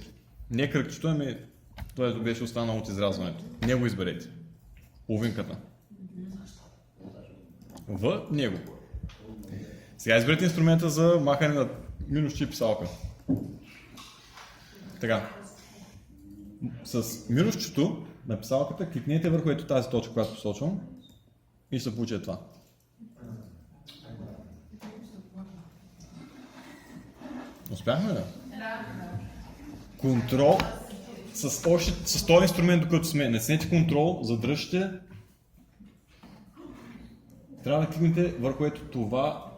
не кръгчето, ами той беше останал от изразването. Не го изберете. Половинката. В него. Сега изберете инструмента за махане на минусче и писалка. Така. С минусчето на писалката кликнете върху ето тази точка, която посочвам и ще се получи това. Успяхме ли? Да. Контрол с този инструмент, докато сме. Натиснете контрол, задръжте. Трябва да кликнете върху ето това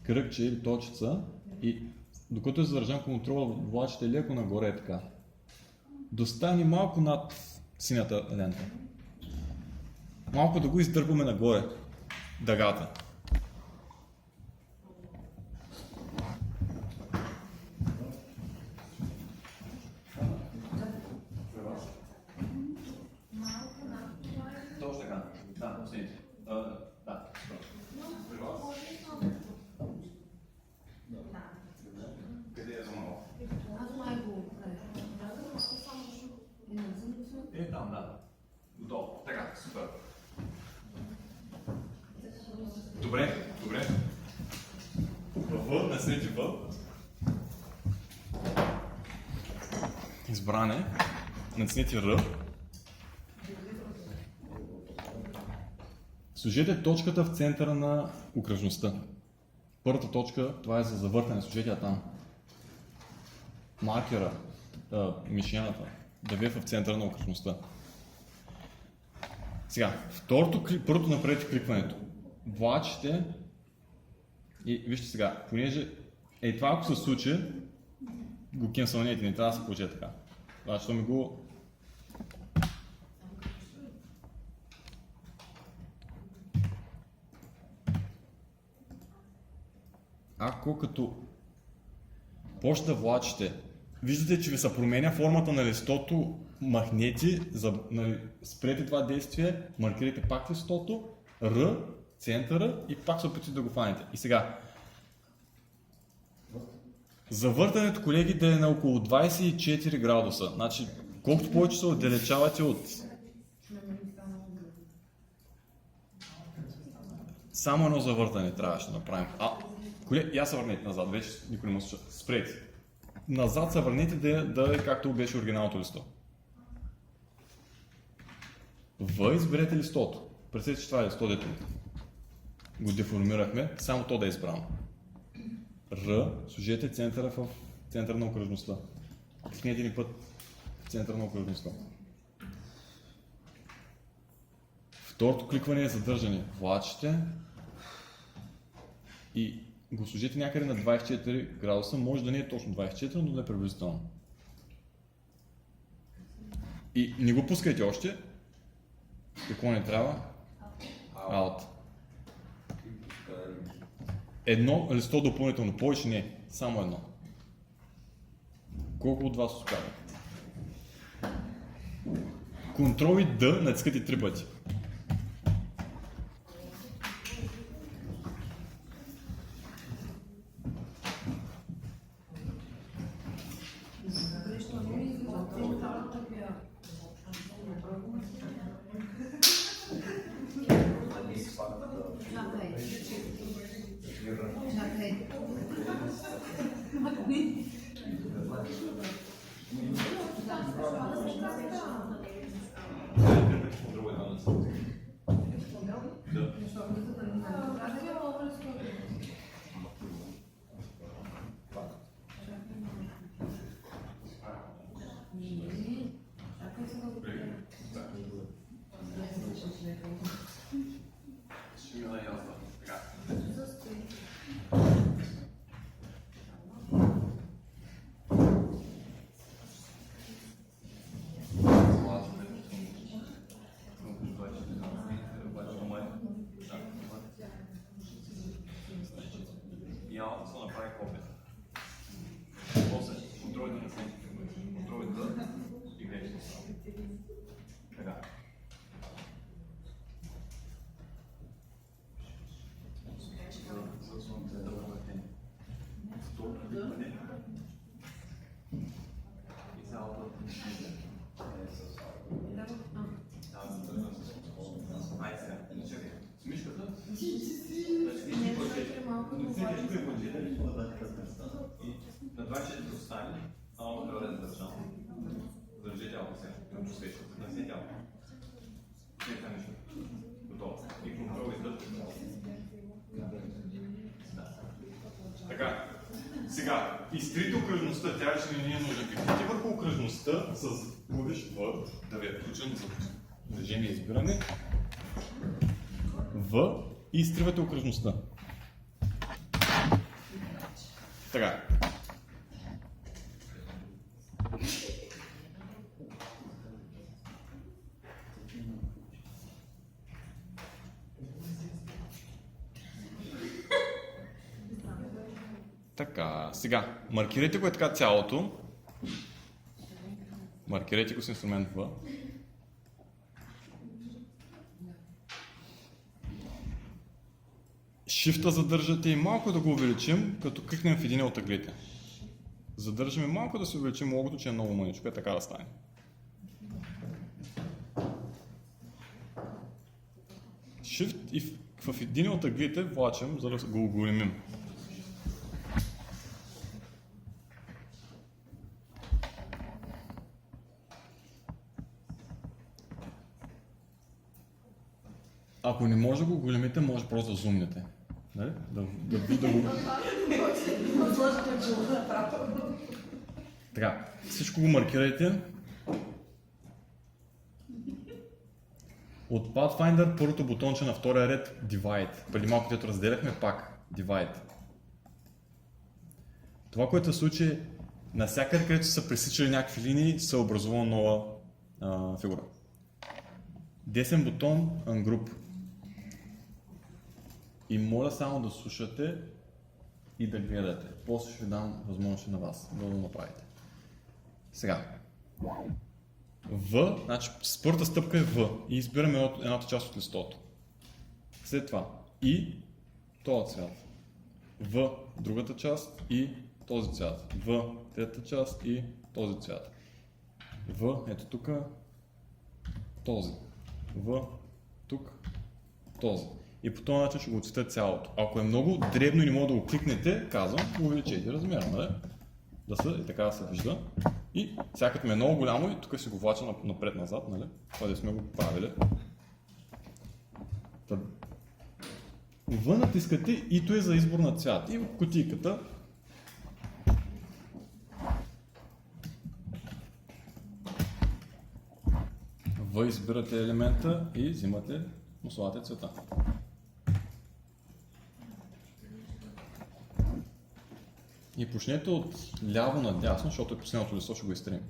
кръгче или точица и докато е задържан контрола, влачите леко нагоре е така. Достани малко над синята лента. Малко да го издърпаме нагоре дъгата. Точно така. Да, снимите. Да. При вас? Къде е за малко? Там, да. Готово. Така, супер. Добре. В, натиснете В. Избране. Натиснете Р. Сложете точката в центъра на окръжността. Първата точка, това е за завъртане, сложете я там. Маркера, мишената, да ви е в центъра на окръжността. Сега, първото направете кликването. Влачите и вижте сега, понеже това ако се случи, го кенсълнете, не трябва да се получи така. Значи ми го... Ако като почте да влачите. Виждате, че ви се променя формата на листото, махнете, спрете това действие, маркирайте пак листото, Р, центъра и пак се опитате да го фанете. И сега, завъртането, колеги, да е на около 24 градуса. Значи, колкото повече се отдалечавате от... Само едно завъртане трябваше да направим. Колеги, я се върнете назад, вече никой не му слуша. Спрете. Назад се върнете да е както беше оригиналното листо. В изберете листото. Представете, че това е листо, дето го деформирахме, само то да е избрано. Р, сложете центъра в центъра на окръжността. Кликнете ни път в центъра на окръжността. Второто кликване е задържане. Влачите и го сложите някъде на 24 градуса. Може да не е точно 24, но да е приблизително. И не го пускайте още. Какво не трябва? Out. Едно листо допълнително, повече не, само едно. Колко от вас успява? Контрол и Д натискате 3 пъти. Така, сега, изтрите окръжността, тя ще не е нужда. Кликнете върху окръжността с клавиш В, да ви е включен за движение и избиране. В и изтривате окръжността. Така. Така, сега, маркирайте го е така цялото. Маркирайте го с инструмент В. Shift-а задържате и малко да го увеличим, като кликнем в един от ъглите. Задържаме малко да се увеличим логото, че е много мъничко, е така да стане. Shift и в един от ъглите влачим, за да го оголемим. Ако не може да го големите, може просто да зумнете. Нали? Да го... Така, всичко го маркирайте. От Pathfinder първото бутонче на втория ред Divide. Преди малко дето разделяхме пак Divide. Това, което се случи, навсякъде, където са пресичали някакви линии, се образува нова фигура. Десен бутон Ungroup. И моля само да слушате и да гледате. После ще ви дам възможност на вас да го направите. Сега. В, значи първата стъпка е В и избираме едната част от листото. След това и този цвят. В другата част и този цвят. В третата част и този цвят. В, ето тук, този. В, тук, този. И по този начин ще го отцветя цялото. Ако е много дребно и не мога да го кликнете, казвам, увеличете размера, нали? Да се, и така да се вижда. И сега като ми е много голямо и тук ще го влача напред-назад, нали? Това да сме го правили. В натискате и то е за избор на цвят. И в кутийката В избирате елемента и взимате, му слагате цвета. И почнете от ляво надясно, защото е последното листо, ще го изтрим.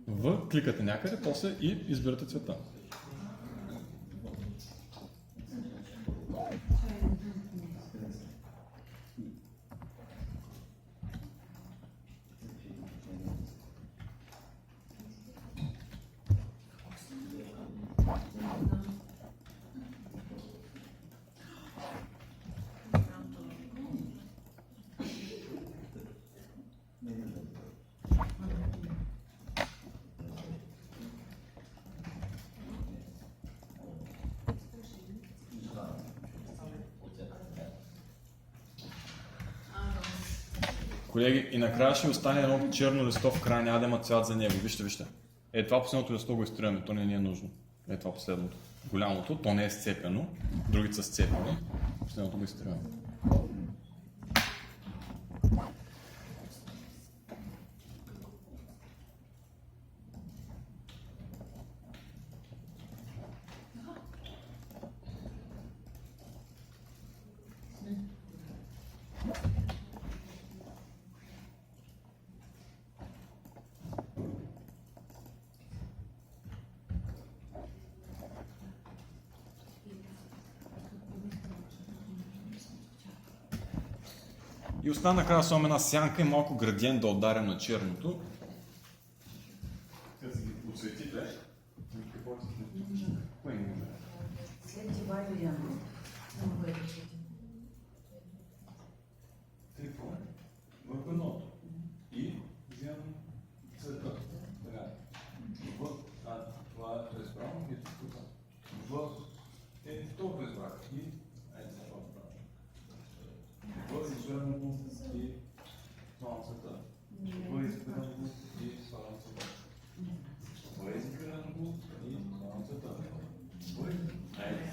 В кликате някъде, после и избирате цвета. Колеги, и накрая ще остане едно черно листо в края, няма да има цвят за него. Вижте, вижте. Е, това последното листо го изтриваме, то не ни е нужно. Е, това последното. Голямото, то не е сцепено, другите са сцепени. Последното го изтриваме. И остана накрая само една сянка и малко градиент да ударям на черното. Като си ги подсветите, кое не може? След това и я много е Какво? Върху едното. И вземам цвета. Така. Това е разбрано и тук. Това разбрах. И айде сега това правя. В избирам го и слагам цвета. В избирам го и слагам цвета. В избирам го и слагам цвета. Айде.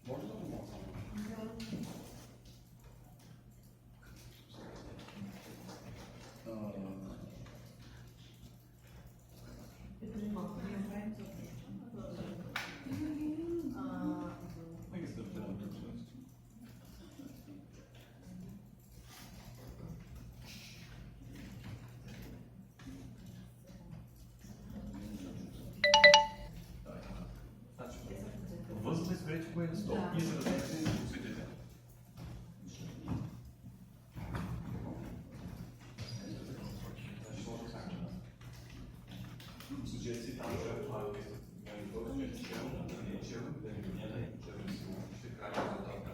Може да го мога само? Нека се държам тук също. Възможно е спрете кое е стоп и за да се посветите. В случая си там ще е това да не е черно, да не е черно, да не е черно, ще края резултата.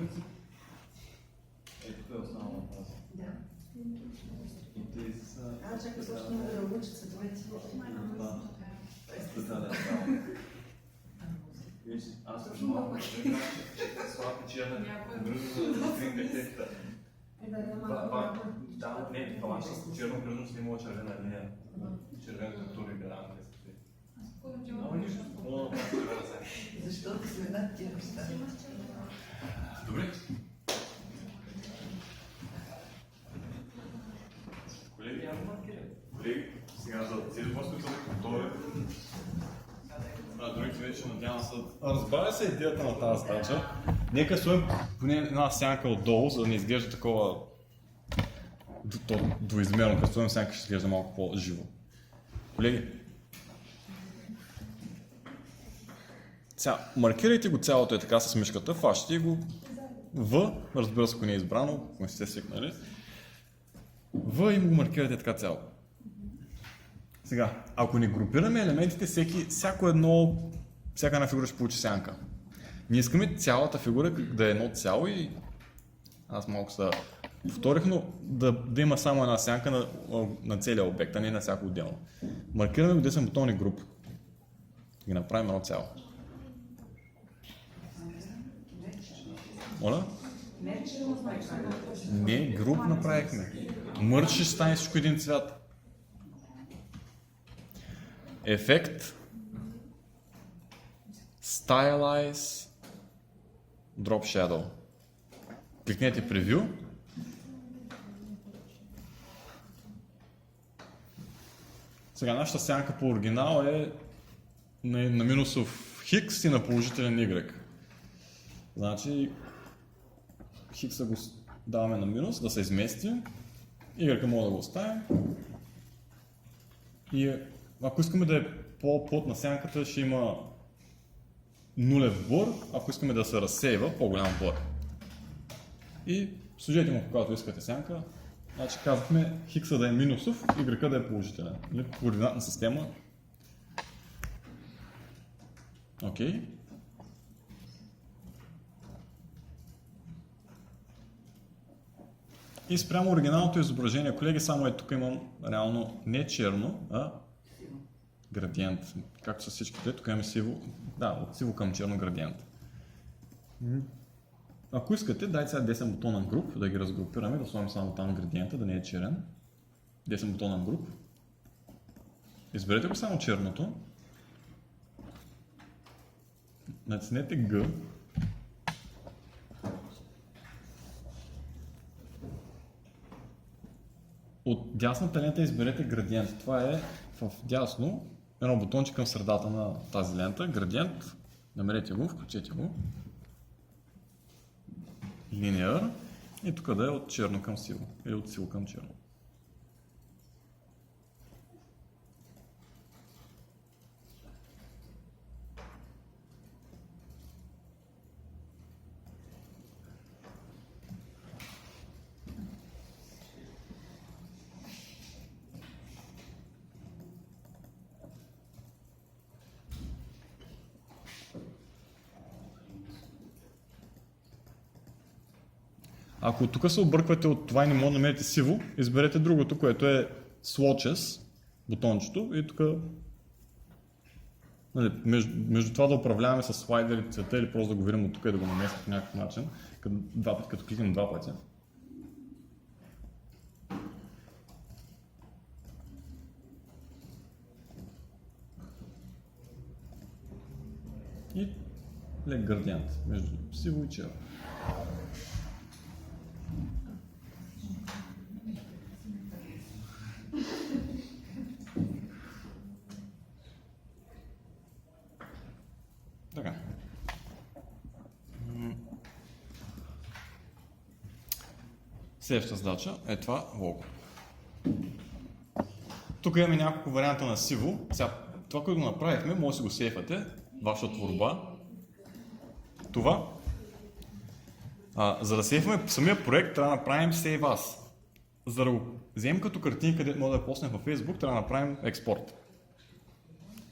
принцип, тук е основна фаза. Да. И те са... Чакай, почнем да научат цветовете. Да. Виж, аз съм малко слабо черна, гръзно за скрин ефекта. Да, не, това с черно гръзно с има червена линия. Червената тури гарант. Много нищо. Защото сме над тия неща. Добре. Колеги, колеги, сега за тези вас, които са готови, другите вече надявам се. Разбавя се идеята на тази задача. Нека сложим поне една сянка отдолу, за да не изглежда такова двоизмерно. Като сложим сянка, ще изглежда малко по-живо. Колеги, сега, маркирайте го цялото е така с мишката, фащите го В, разбира се, ако не е избрано, ако не сте свикнали. В и го маркирате така цяло. Сега, ако не групираме елементите, всяка една фигура ще получи сянка. Ние искаме цялата фигура да е едно цяло и аз малко се повторих, но да има само една сянка на целия обект, а не на всяко отделно. Маркираме го 10 бутонни груп. Да ги направим едно цяло. Моля? Не, груп направихме. Мърч ще стане всичко един цвят. Ефект. Stylize. Drop Shadow. Кликнете Preview. Сега нашата сянка по оригинал е на минусов Хикс и на положителен Y. Значи Хикса го даваме на минус, да се измести. Y мога да го оставим. И ако искаме да е по-плътна сянката, ще има нулев блър, ако искаме да се разсейва, по-голям блър. И сложете му, когато искате сянка. Значи казахме Хикса да е минусов, Y да е положителен. Или координатна система. Окей. И спрямо оригиналното изображение, колеги, само тук имам реално не черно, а градиент. Както са всичките, тук имаме сиво, от сиво към черно градиент. Ако искате, дайте сега 10 бутонен груп, да ги разгрупираме, да сложим само там градиента, да не е черен. 10 бутонен груп. Изберете го само черното. Натиснете G. От дясната лента изберете градиент. Това е в дясно едно бутонче към средата на тази лента. Градиент. Намерете го, включете го. Linear. И тук да е от черно към сиво. Или от сиво към черно. Ако тук се обърквате от това и не може да намерите сиво, изберете другото, което е Swatches, бутончето, и тук между това да управляваме с слайдер или цвета или просто да го видим от тук и да го наместим по някакъв начин, като кликнем два пъти. И лек градиент между сиво и черно. Така. Следващата задача е това лого. Тук имаме няколко варианта на сиво. Сега, това, което го направихме, може да си го сейфате, ваша творба. Това. За да сейфваме самия проект, трябва да направим Save As. За да го вземем като картинка, където може да я поснем във Facebook, трябва да направим експорт.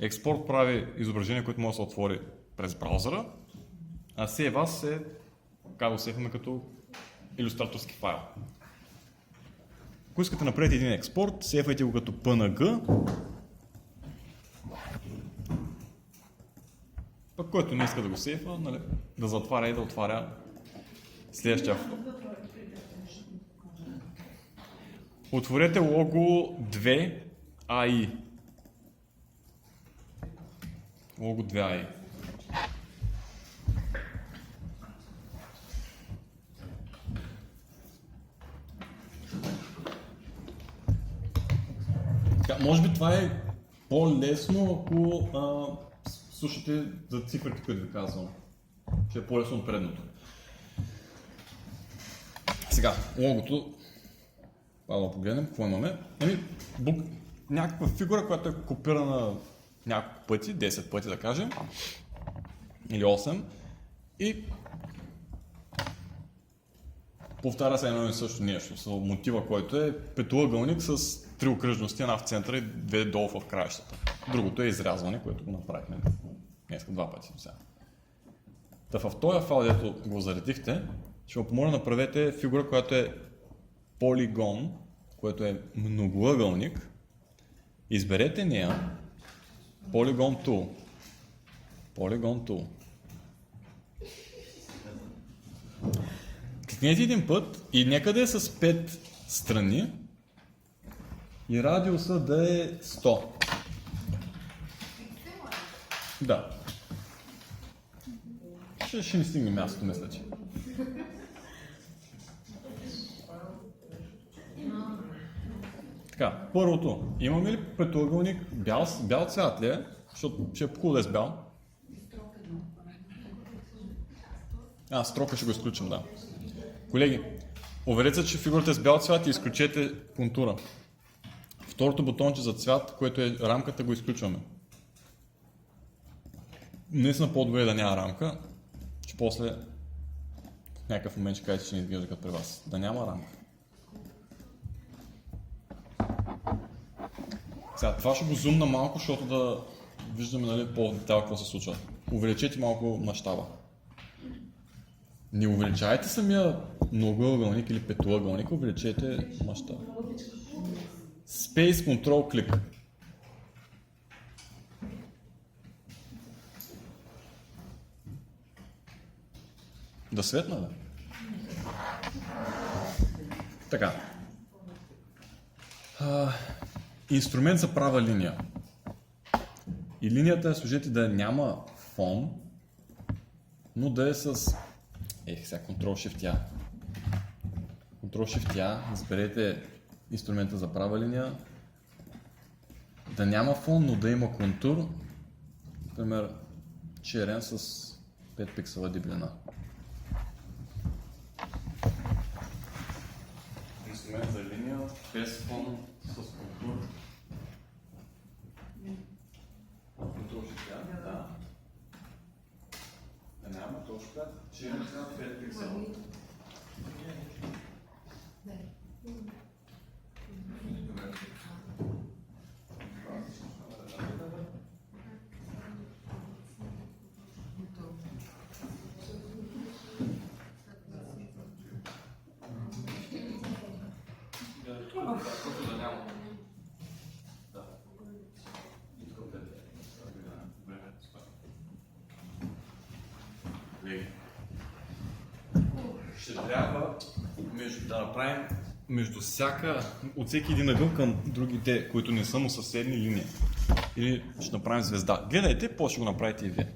Експорт прави изображение, което може да се отвори през браузъра, а Save As е така го сейваме като илюстраторски файл. Ако искате да направите един експорт, сейвайте го като PNG. Пък който не иска да го сейва, нали, да затваря и да отваря следващия. Отворете лого 2 AI. Лого 2 AI. Така, може би това е по-лесно, ако слушате за цифрите, които ви казвам. Ще е по-лесно от предното. Сега, логото. Да погледнем какво имаме. Някаква фигура, която е копирана няколко пъти, 10 пъти да кажем, или 8, и повтаря се едно и също нещо, с мотива, който е петоъгълник с 3 окръжности, една в центъра и 2 долу в краищата. Другото е изрязване, което го направихме днес 2 пъти сега. Та в този файл, дето го заредихте, ще ви помоля да направете фигура, която е полигон, което е многоъгълник. Изберете нея, Polygon Tool. Polygon Tool. Кликнете един път и нека да е с 5 страни и радиуса да е 100. Да. Ще ни стигне мястото, мисля, че. Така, първото. Имаме ли петоъгълник? Бял цвят ли е? Защото ще е по-хубаво да е с бял. Строка ще го изключим, да. Колеги, уверете се, че фигурата е с бял цвят и изключете контура. Второто бутонче за цвят, което е рамката, го изключваме. Наистина по-добре да няма рамка, че после в някакъв момент ще кажете, че не изглежда като при вас. Да няма рамка. Сега, това ще го зумна малко, защото да виждаме, нали, по-детал какво се случва. Увеличете малко мащаба. Не увеличайте самия многоъгълник или петоъгълник, увеличете мащаба. Space Control клик. Да светна, да? Така. Инструмент за права линия. И линията е, служете да няма фон, но да е с... сега Ctrl-Shift-A. Ctrl-Shift-A, изберете инструмента за права линия. Да няма фон, но да има контур. Например, черен с 5 пиксела дебелина. Инструмент за линия, без фон, с контур. Ctrl-Shift-A, да. Да няма точка, черен цвят 5 пиксела. Ще трябва да направим от всеки един ъгъл към другите, които не са му съседни линии. Или ще направим звезда. Гледайте, после ще го направите и вие.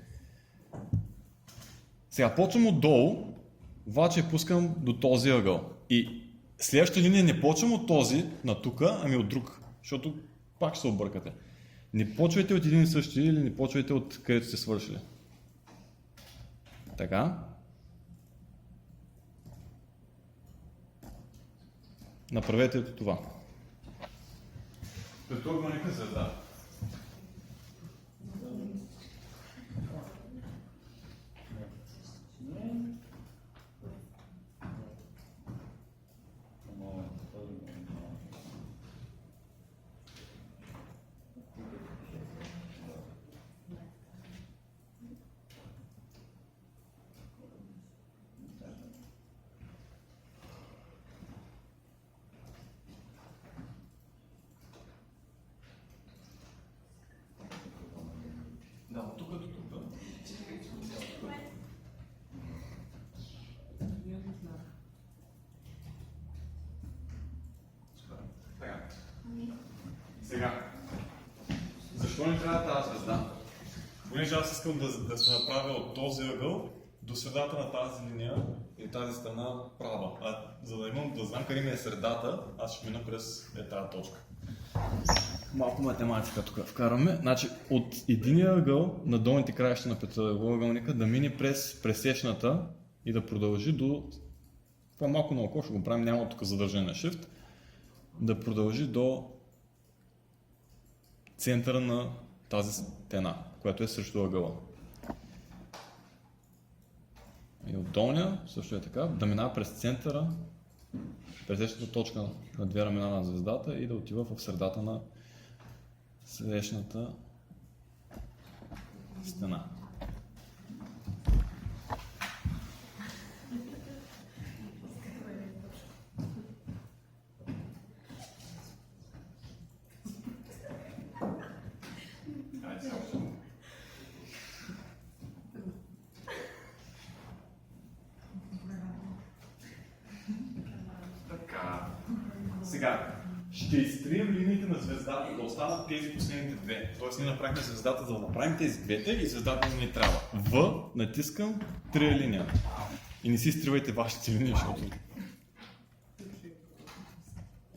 Сега почвам отдолу, обаче пускам до този ъгъл. И следващата линия не почвам от този на тука, ами от друг. Защото пак ще се объркате. Не почвайте от един и същи или не почвайте от където сте свършили. Така. Направете това. Петоъгълника звезда. понеже аз искам да се направя от този ъгъл до средата на тази линия и тази страна права. За да знам къде ми е средата, аз ще мина през тази точка. Малко математика тук вкараме. Значи от единия ъгъл на долните краища на петъгълника да мине през пресечната и да продължи до... Това малко наоколо ще го правим, няма тук задържане на Shift. Да продължи до центъра на тази стена, която е срещу ъгъла. И от долния също е така, да минава през центъра, пресечната точка на две ramена на звездата и да отива в средата на срещната стена. Сега, ще изтрием линиите на звездата, да останат тези последните две. Тоест ние направихме звездата, за да направим тези двете и звездата не ни трябва. В натискам трия линия. И не си изтривайте вашите линии, защото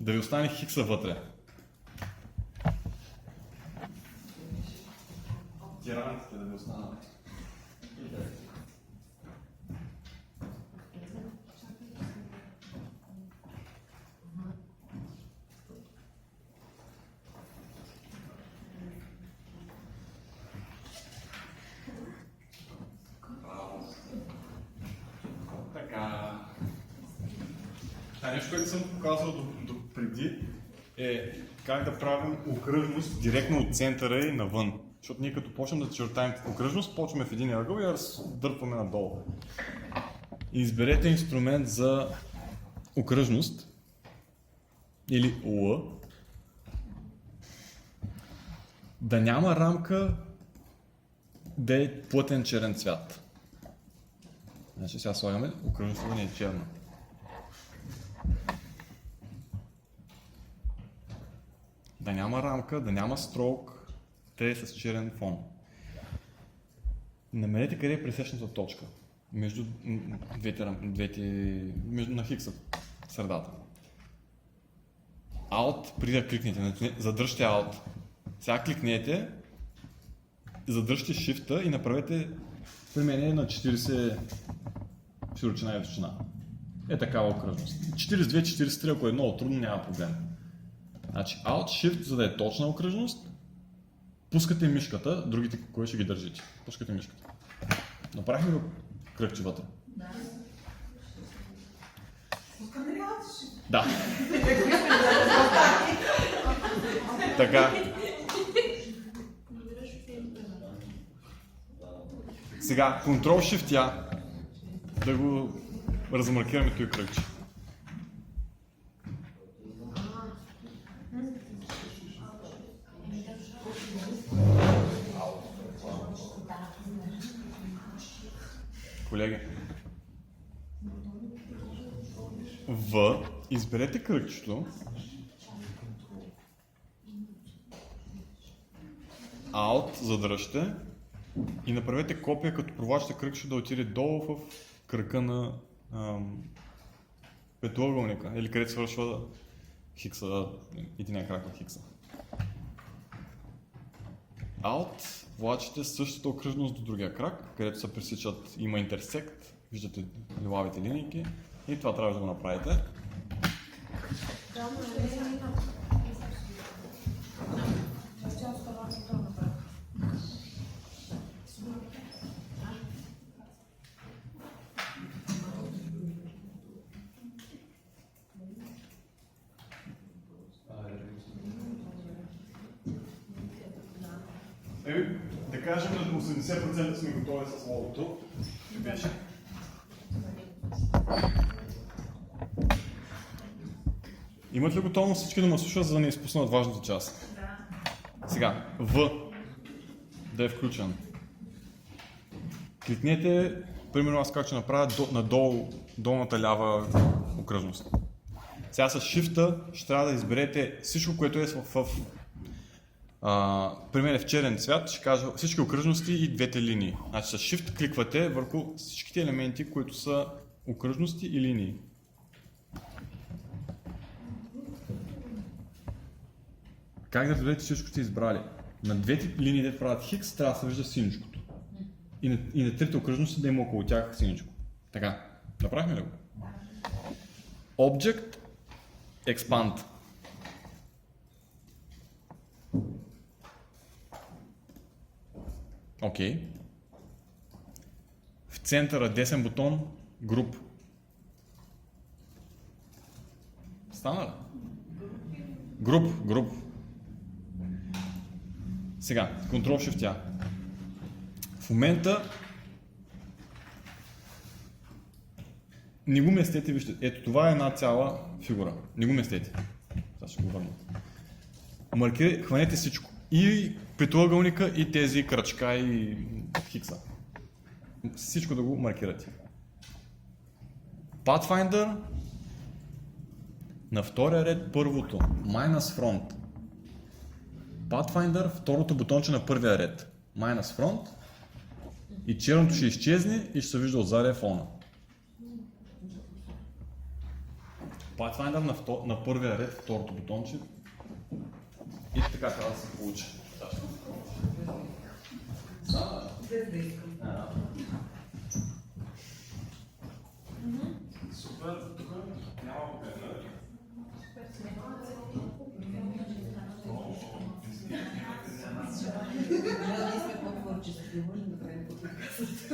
да ви остане хикса вътре. Тиранците да ви останат. Нещо, което съм показал до преди е как да правим окръжност директно от центъра и навън. Защото ние като почнем да чертаем окръжност, почваме в един ъгъл и я раздърпваме надолу. Изберете инструмент за окръжност или Л. Да няма рамка да е плътен черен цвят. Значи сега слагаме окръжността да не е черна. Да няма рамка, да няма строк, те е с черен фон. Намерете къде е пресечната точка между между на хикса, средата. Alt, преди да кликнете, задръжте Alt. Сега кликнете, задръжте Shift и направете при мен на 40 широчина и височина. Е такава окръжност. 42-43, ако е много трудно, няма проблем. Значи Alt-Shift, за да е точна окръжност, пускате мишката, другите кое ще ги държите. Пускате мишката. Направихме го кръгче вътре. Да. Пускаме ли Alt-Shift? Да. Така. Сега, Ctrl-Shift я да го размаркираме този кръгче. Колеги, В, изберете кръгчето, Alt, задръжте и направете копия, като провлачите кръгчето да отиде долу в кръка на петоъгълника, или където свършва хикса, единия крак от хикса. Alt, влачите същата окръжност до другия крак, където се пресичат, има интерсект, виждате лилавите линейки и това трябва да го направите. Да кажем, на 80% сме готови с логото. Беше. Имат ли готовност всички да ме слушат, за да не изпуснат важната част? Да. Сега, В да е включен. Кликнете, примерно аз как ще направя надолу, долната лява окръжност. Сега с Shift ще трябва да изберете всичко, което е в При мен е в черен цвят, ще кажа всички окръжности и двете линии. Значи с Shift кликвате върху всичките елементи, които са окръжности и линии. Как да видите всичко сте избрали? На двете линии, де правят хикс, трябва да се вижда синичкото. И на трите окръжности да има около тях синичко. Така, направихме ли го? Object Expand. Окей. В центъра десен бутон Group. Стана ли? Group. Сега, Ctrl-Shift тя. В момента не го местете, вижте. Ето това е една цяла фигура. Не го местете. Сега ще го върна. Хванете всичко. И петоъгълника, и тези кръчка, и хикса. Всичко да го маркирате. Pathfinder. На втория ред първото. Minus Front. Pathfinder, второто бутонче на първия ред. Minus Front. И черното ще изчезне и ще се вижда отзади фона. Pathfinder на първия ред, второто бутонче. И така трябва да се получи. Супер, тук няма проблем. Ние сме по-творчески, можем да правим по-творчески.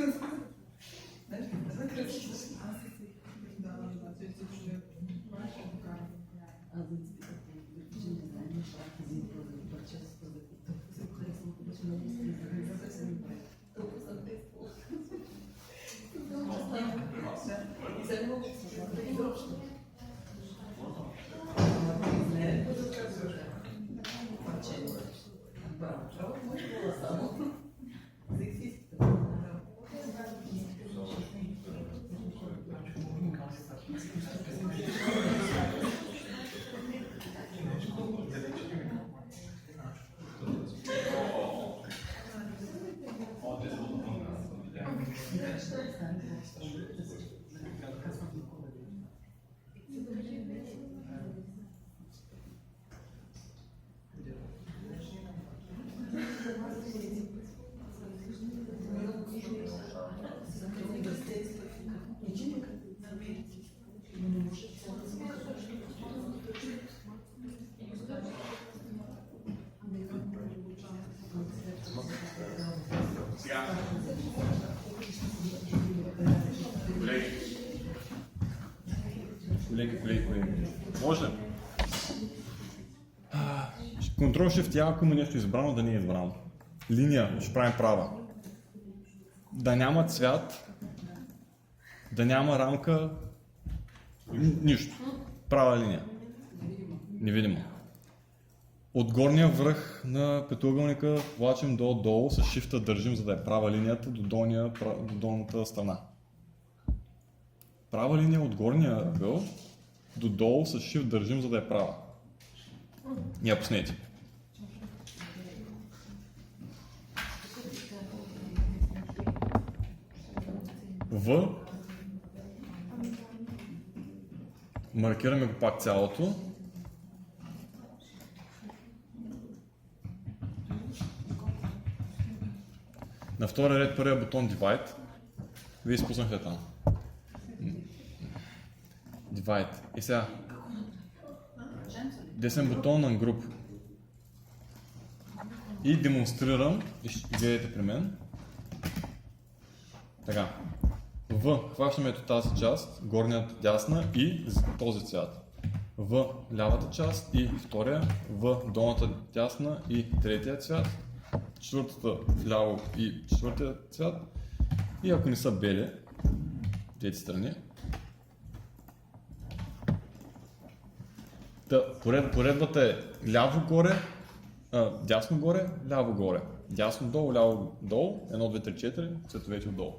Колеги. Може ли? Ctrl-Shift тя, ако има нещо избрано, да не е избрано. Линия, ще правим права. Да няма цвят, да няма рамка, нищо. Права линия. Невидимо. От горния връх на петоъгълника влачим долу, с Shift държим, за да е права линията до долната страна. Права линия от горния ъгъл до долу с Shift държим, за да е права. Я пуснете. В. Маркираме го пак цялото. На втория ред първия бутон Divide. Вие изпуснахте там. Divide. И сега. Десен бутон на Group. И демонстрирам. И гледайте при мен. Така. В. Хващаме ето тази част, горният дясна и този цвят. В лявата част и втория. В долната дясна и третия цвят. Четвъртата ляво и четвъртия цвят. И ако не са бели, тези страни. Поредбата е ляво горе, дясно горе, ляво горе. Дясно долу, ляво долу, 1, 2, 3, 4, цветовете отдолу.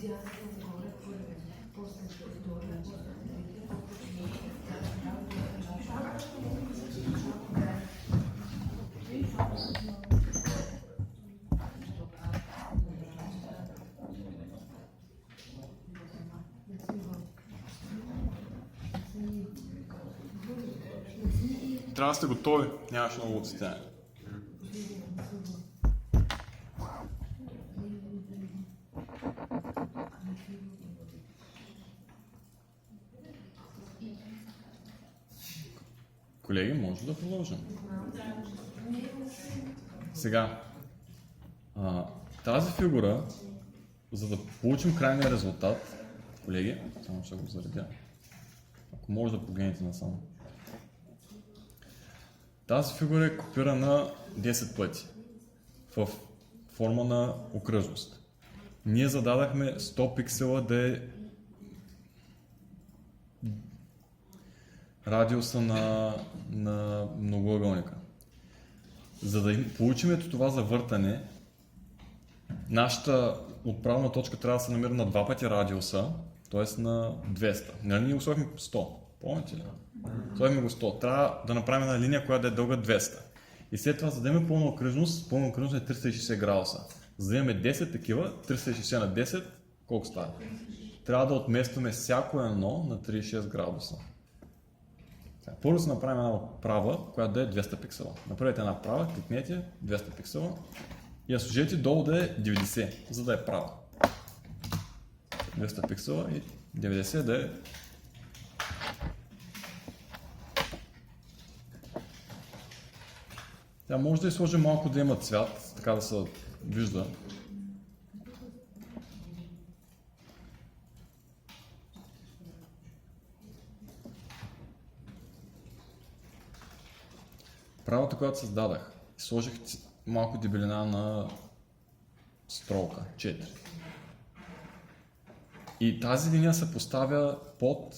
Трябва да сте готови, нямаш много отстояние. Колеги, може да продължим. Сега, тази фигура, за да получим крайния резултат, колеги, само ще го заредя, ако може да погледнете насам. Тази фигура е копирана 10 пъти в форма на окръжност. Ние зададахме 100 пиксела да е радиуса на многоъгълника. За да получим това завъртане, нашата отправна точка трябва да се намира на 2 пъти радиуса, т.е. на 200. Нали ние го сложихме 100? Помните ли? Сложихме го 100. Трябва да направим една линия, която да е дълга 200. И след това, за да имаме пълна окръжност е 360 градуса. За да имаме 10 такива, 360 на 10, колко става? Трябва да отместваме всяко едно на 36 градуса. Първо се направим една права, която да е 200 пиксела. Направете една права, кликнете 200 пиксела и я сложете долу да е 90, за да е права. 200 пиксела и 90 да е. Тя може да изложим малко да има цвят, така да се вижда. Правото, която създадах, сложих малко дебелина на стрелка 4. И тази линия се поставя под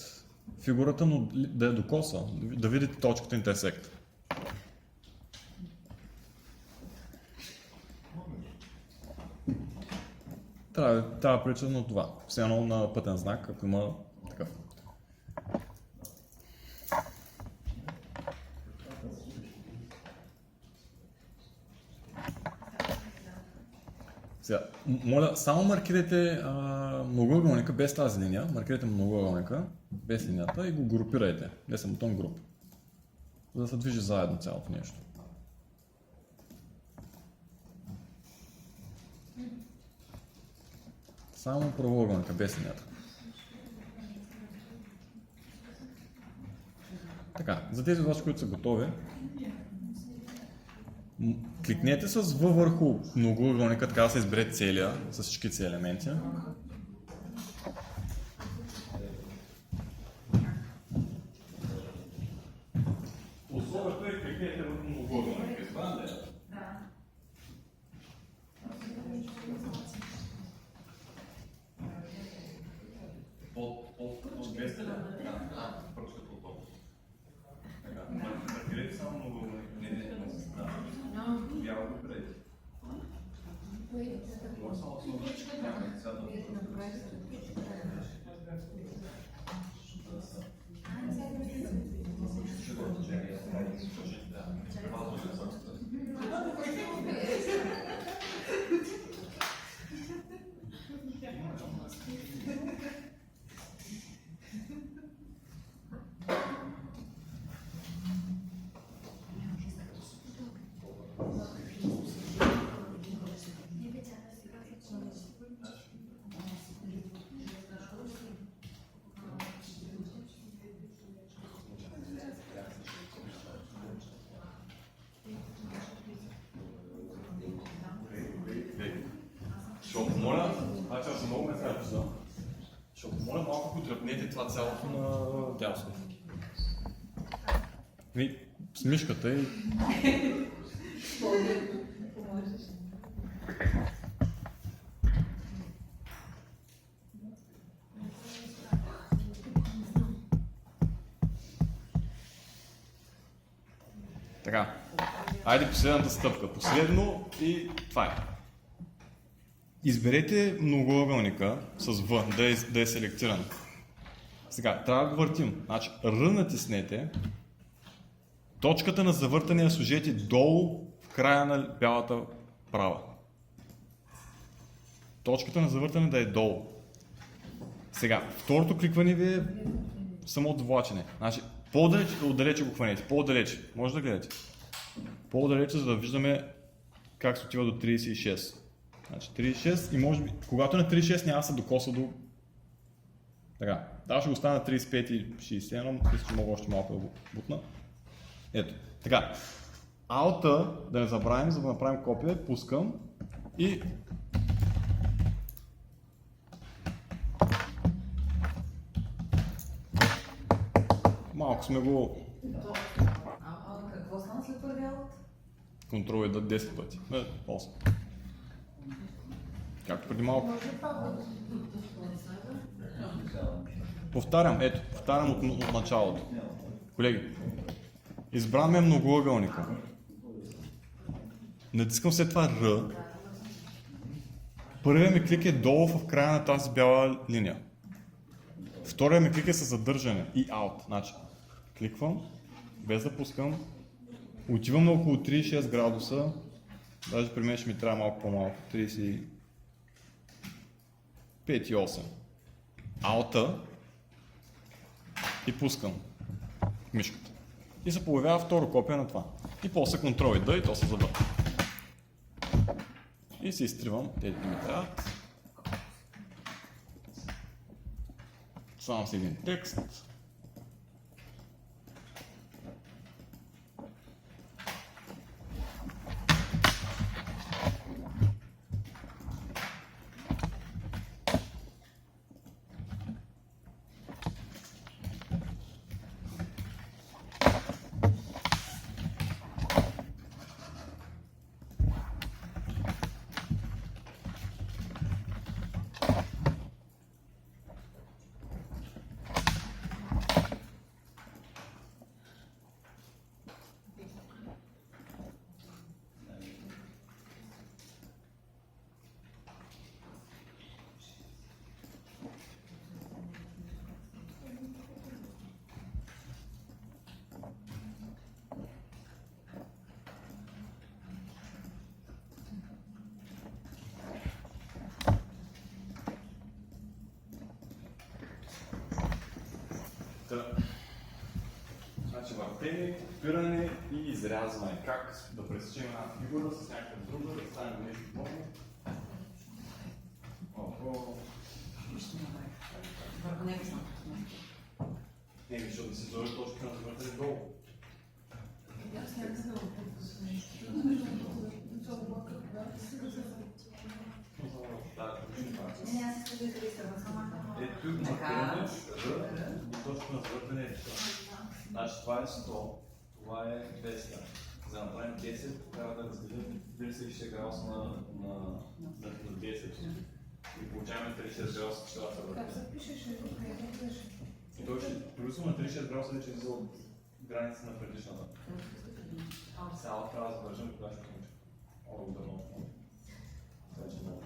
фигурата, но да е до коса, да видите точката интерсект. Трябва прилича на това. Все едно на пътен знак, ако има такъв. Сега, моля, само маркирайте многоъгълника без тази линия. Маркирайте многоъгълника без линията и го групирайте. Десен бутон груп. За да се движи заедно цялото нещо. Само правоъгълника без линията. Така, за тези от вас, които са готови, кликнете с V върху многоъгълника, така да се избере целия, с всичките елементи. Условието е кликнете върху многоъгълника. Избран ли? Да. От 200 ли? Да, пръчката от толкова. Така, маркирайте само многоъгълника. Бяло го преди. Ще помоля, значи аз съм много ме сега. Ще помоля малко го дръпнете това цялото на дясно. И с мишката и... Така, айде последната стъпка. Последно и това е. изберете многоъгълника с V, да е селектиран. Сега, трябва да го въртим. Значи, R натиснете, точката на завъртане я сложете долу в края на бялата права. Точката на завъртане да е долу. Сега, второто кликване ви е самото влачене. Значи, отдалече го хванете, по-отдалече. Може да гледате. По-отдалече, за да виждаме как се отива до 36. Значи 36 и може би, когато на 36 няма да се докосва до... Така, да, ще го стана 35 и 60, но мисля, че мога още малко да го бутна. Ето, така. Алта, да не забравим, за да направим копия, пускам и... Малко сме го... Какво стана след първия алт? Контрол и да 10 пъти. 8. Както преди малко. Повтарям, ето, повтарям от началото. Колеги, избраме многоъгълника. Натискам след това R. Първият ми клик е долу в края на тази бяла линия. Вторият ми клик е със задържане и Alt. Значи, кликвам, без да пускам. Отивам на около 36 градуса. Даже при мен ще ми трябва малко по-малко. 35 и 8. Алта. И пускам мишката. И се появява второ копия на това. И после Ctrl и D и то се завърта. И се изтривам, тези ми трябват. Слагам си един текст. Значи въртене, копиране и изрязване. Как да пресечем една фигура с някаква друга, да стане нещо ново. Върху него съм. Защото да се дойде точка на завъртане долу. Ето маркиране, точка на завъртане е това. Значи това е 100, това е 200. За да направим 10, трябва да разделим 36 градуса на 10. И получаваме 36 градуса, че това се върти. Как запишеш ли? И той ще плюсно на 36 градуса вече е за граница на предишната. Сега трябва да завържем, кога ще получим. Много дърно. Вече много.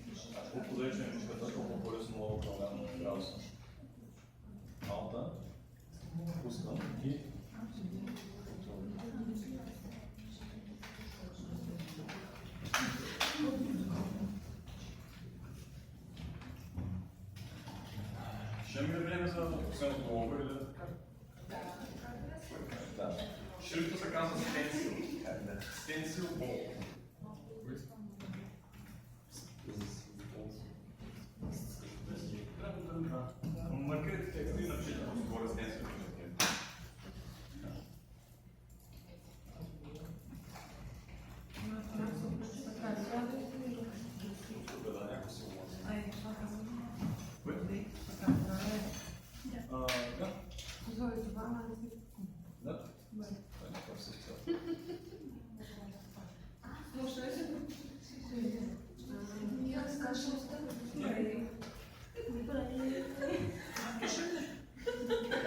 Значи колко далече е мишката, толкова по-лесно мога да управлявам градуса. Алта. Пускам и... Ще ми време за последното лого или да... Да. Шрифта се казва Stencil. Stencil Ball. Маркирайте текста и напишете просто горе Stencil.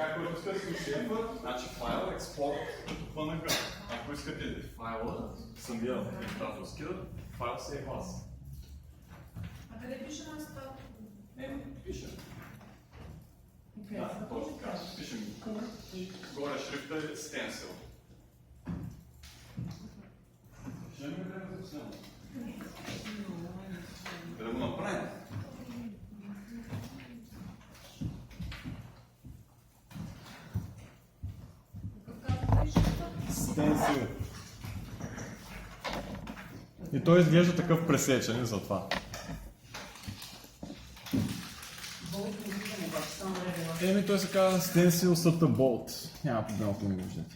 Ако искате да шефа, значи файл, експорт като PNG. Ако искате файла, самия имитаторския, файл се е клас. шрифта е стенсил. Ще ми време за последно. Да го направим. Стенсил. И той изглежда такъв пресечен затова. Болт не виждам обаче, само ревела. Еми той се казва Stencil Sutta Bolt. Няма проблем, ако не го виждате.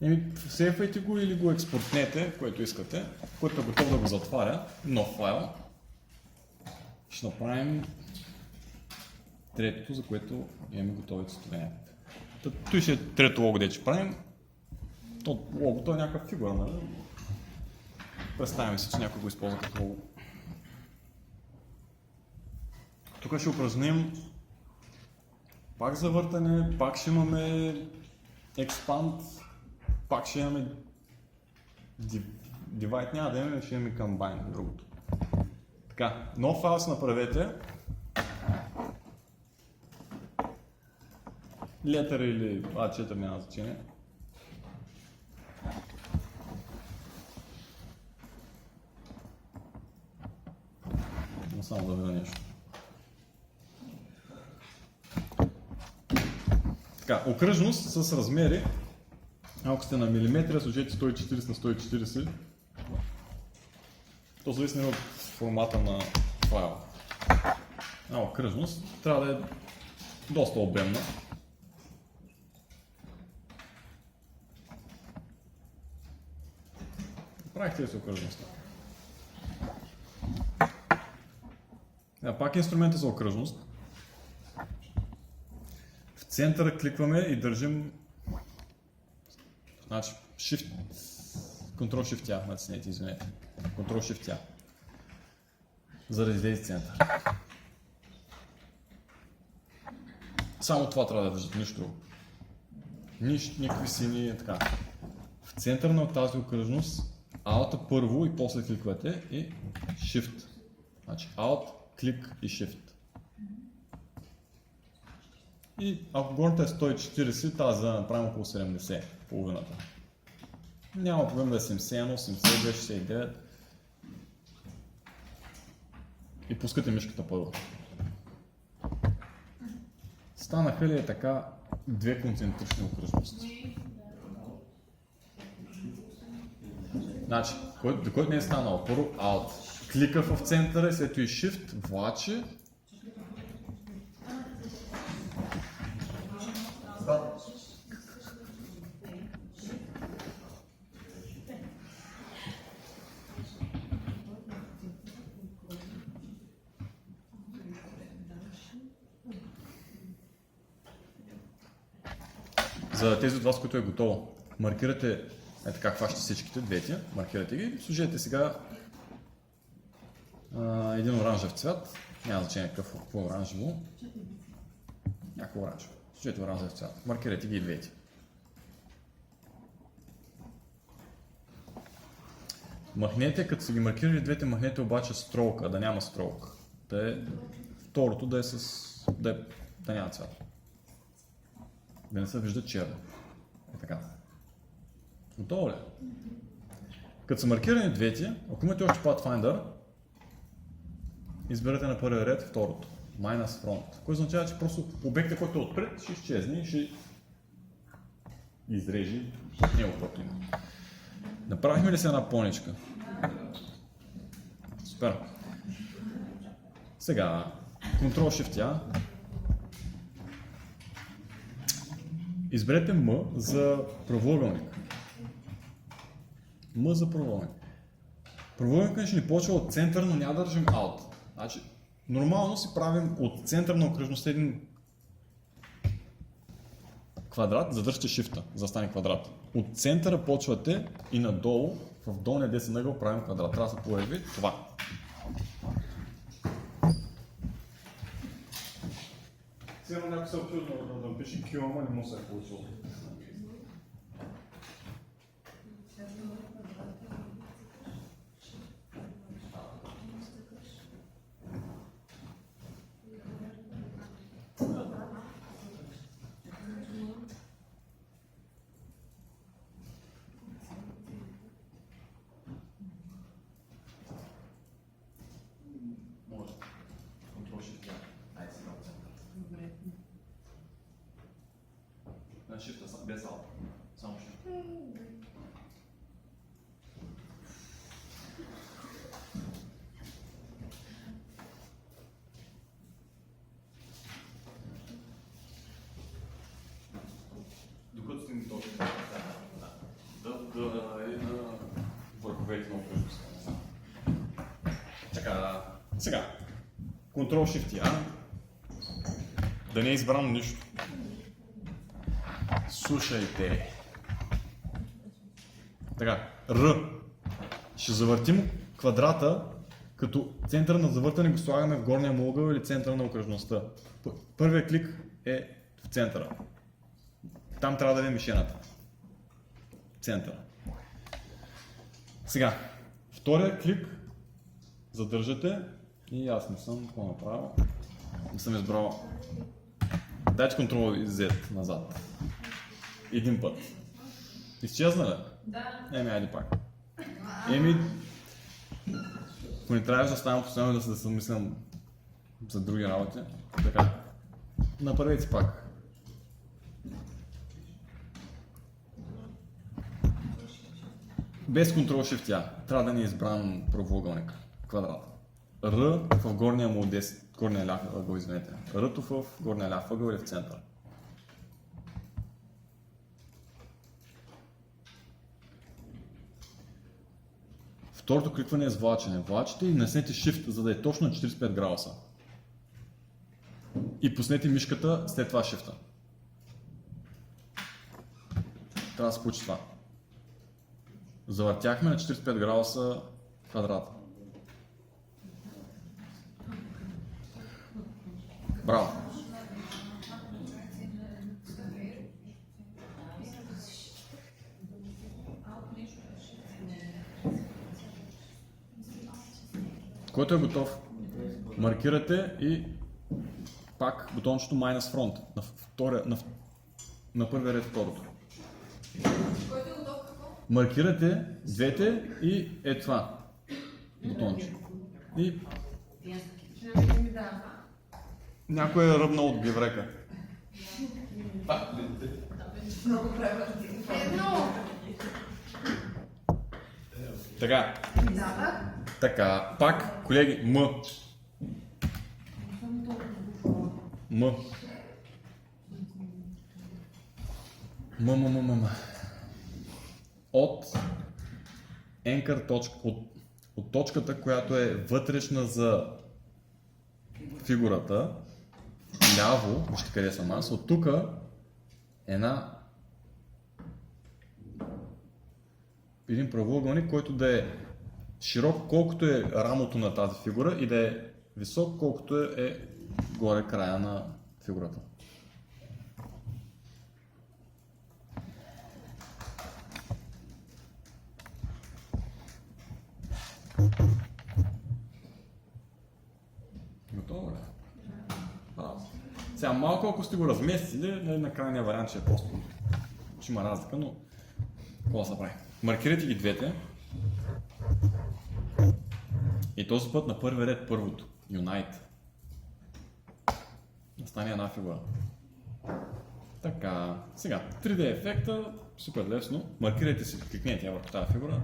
Еми, сейфайте го или го експортнете, което искате, който е готов да го затваря, нов файл. Ще направим третото, за което имаме готови състоянията. Той ще е трето лого, де ще правим. Логото е някаква фигура, нали? Представяме си, че някой го използва като лого. Тук ще упражним пак завъртане, пак ще имаме expand, пак ще имаме divide, няма да имаме, ще имаме combine, другото. Така, нов файл си направете. Letter или A4 няма значение. Но само да видя нещо. Така, окръжност с размери. Ако сте на милиметри, сложете 140 на 140. То зависи от формата на файла. Окръжност трябва да е доста обемна. Правихте ли си окръжността? Пак инструмента за окръжност. В центъра кликваме и държим, значи, Shift, Ctrl-Shift-A, натиснете, извинете. Ctrl-Shift-A. За да излезе център. Само това трябва да държите, нищо друго. Никакви сини, така. В центъра на тази окръжност, Alt първо и после кликвате и Shift. Значи Alt, клик и Shift. И ако горната е 140, тази да направим около 70, половината. Няма проблем да е 71, 82, 69. И пускате мишката първо. Станаха ли е така две концентрични окръжности? Значи, който не е станал, първо Alt, клика в центъра и след това и Shift, влачи. За тези от вас, които е готово, маркирате така, хващате всичките, двете, маркирате ги, сложете сега един оранжев цвят, няма значение какво оранжево, някакво оранжево, сложете оранжев цвят, маркирате ги и двете. Махнете, като са ги маркирали двете, махнете обаче стрелка, да няма стрелка, второто да няма цвят, да не се вижда черно. Така. Готово ли? Като са маркирани двете, ако имате още Pathfinder, изберете на първия ред второто. Minus front. Което означава, че просто обекта, който е отпред, ще изчезне и ще изрежи неопътно. Направихме ли се една поничка? Супер. Сега, Ctrl-Shift-A. Изберете М за правоъгълник. М за правоъгълник. Правоъгълникът ще ни почва от център, но няма да държим Alt. Значи, нормално си правим от център на окръжността един квадрат, задържате Shift-а, за да стане квадрат. От центъра почвате и надолу, в долния десен ъгъл правим квадрат. Трябва да се появи това. Сигурно някой се е опитал да напише Q, ама не му се е получило. без алфа. Само shift. Докато сте точно. Да е на върховете на окръжността. Така, сега. Ctrl-Shift A. Да не е избрано нищо. Слушайте. Така, R. Ще завъртим квадрата, като центъра на завъртане го слагаме в горния му ъгъл или центъра на окръжността. Първият клик е в центъра. Там трябва да ви е мишената. Центъра. Сега, втория клик задържате и аз не съм какво направил. Не съм избрал. Дайте Ctrl Z назад. Един път. Изчезна ли? Да. Еми, айде пак. Ако не трябваше да ставам постоянно да се мислям за други работи, така. Направете си пак. Без Ctrl-Shift-A. Трябва да ни е избран правоъгълник. Квадрат. R в горния му 10, горния ляв ъгъл, извинете. R-то в горния ляв ъгъл или в центъра. Второто кликване е с влачене. Влачите и наснете Shift, за да е точно на 45 градуса. И пуснете мишката след това Shift-а. Трябва да се получи това. Завъртяхме на 45 градуса квадрата. Браво! Който е готов, маркирате и пак бутончето Minus Front на първия ред второто. Който е готов какво? Маркирате двете и е това бутонче. И Не ми дава. някой е ръбнал от геврека. Много правилно. Едно. Така, Да. така, пак, колеги, М. М. М. От anchor точка, от точката, която е вътрешна за фигурата, ляво, вижте къде съм аз, от тук един правоъгълник, който да е широк колкото е рамото на тази фигура и да е висок колкото е горе края на фигурата. Готово ли? Браво. Сега малко ако сте го разместили, на крайния вариант ще е просто. Ще има разлика, но какво да се прави? Маркирайте ги двете. И този път на първи ред първото. Unite. Да стане една фигура. Така. Сега, 3D ефекта, супер лесно. Маркирайте си, кликнете я върху тази фигура.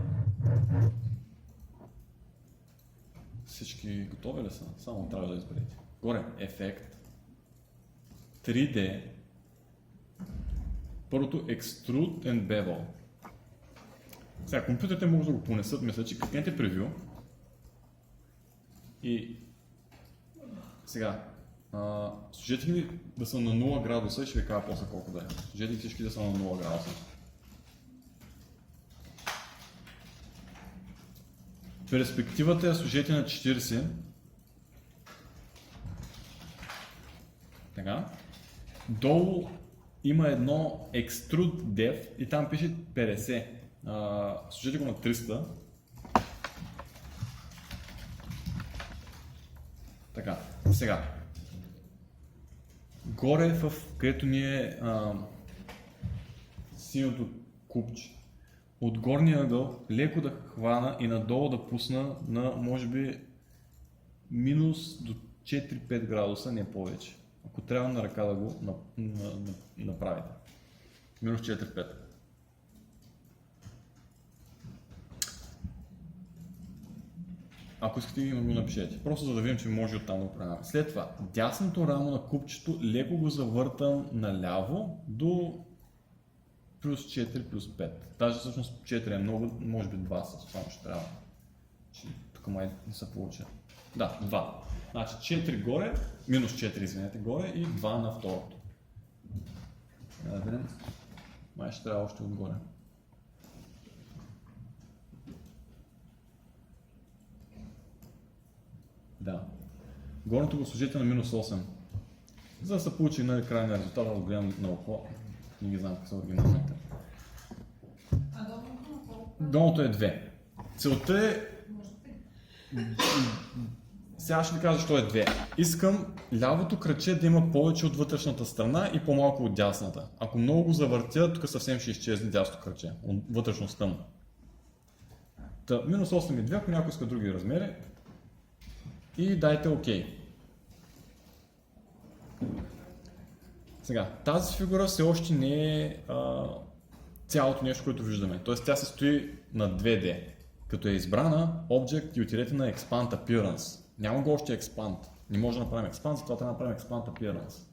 Всички готови ли са? Само трябва да изберете. Горе, ефект. 3D. Първото Extrude and Bevel. Сега, компютрите може да го понесат, мисля, че кликнете превю. И сега, служете ги да са на 0 градуса и ще ви кажа после колко да е. Служете всички да са на 0 градуса. Перспективата я служете на 40. Така. Долу има едно Extrude Dev и там пише 50. Служете го на 300. Така, сега. Горе, където ни е синьото купче. От горния ъгъл леко да хвана и надолу да пусна на, може би, минус до 4-5 градуса, не повече. Ако трябва на ръка да го направите. Минус 4, 5. Ако искате да го напишете. Просто за да видим, че може оттам да управляваме. След това, дясното рамо на купчето леко го завъртам наляво до плюс 4 плюс 5. Даже всъщност 4 е много, може би 2 с това ще трябва. Тук май не се получи. Да, 2. Значи 4 горе, минус 4, извинете, горе и 2 на второто. Да видим. Май ще трябва още отгоре. Да. Горното го сложите на минус 8. За да се получи на крайния резултат, да го гледам на око. Не ги знам как са оригиналните. А долното на колко? Долното е 2. Целта е... Сега ще ви кажа защо е 2. Искам лявото кръче да има повече от вътрешната страна и по-малко от дясната. Ако много го завъртя, тук съвсем ще изчезне дясното кръче, от вътрешността му. Та, минус 8 и 2, ако някой иска други размери. И дайте OK. Сега, тази фигура все още не е цялото нещо, което виждаме. Тоест тя се стои на 2D. Като е избрана Object и отидете на Expand Appearance. Няма го още Expand. Не може да направим Expand, затова трябва да направим Expand Appearance.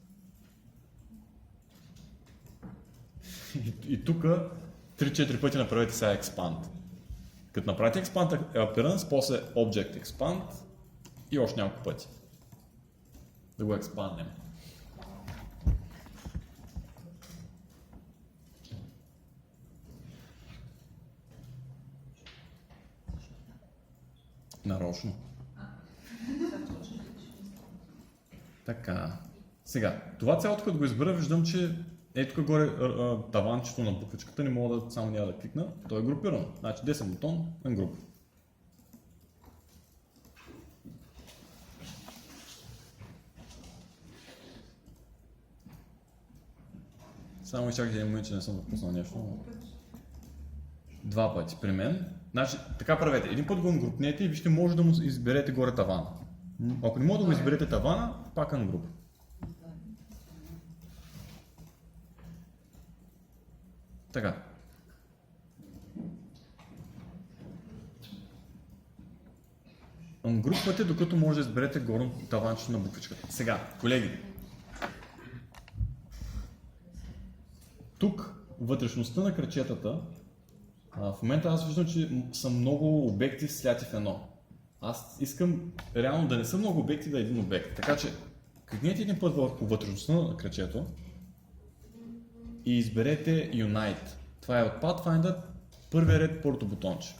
И тук 3-4 пъти направете сега Expand. Като направите Expand Appearance, после Object Expand и още няколко пъти. Да го експанднем. Нарочно. Така. Сега, това цялото като го избера, виждам, че ето тук горе таванчето на буквичката, не мога да само няма да кликна. Той е групиран. Значи десен бутон, Ungroup. Само изчакайте един момент, че не съм допуснал нещо. 2 пъти при мен. Значи, така правете. Един път го ангрупнете и вижте, може да му изберете горе тавана. Ако не може да го изберете тавана, пак ангруп. Така. Ангрупвате, докато може да изберете горното таванчето на буквичката. Сега, колеги. Тук, вътрешността на кръчетата, в момента аз виждам, че са много обекти сляти в едно. Аз искам реално да не са много обекти, да е един обект. Така че, кликнете един път върху вътрешността на кръчето и изберете Unite. Това е от Pathfinder, първия ред, първото бутонче.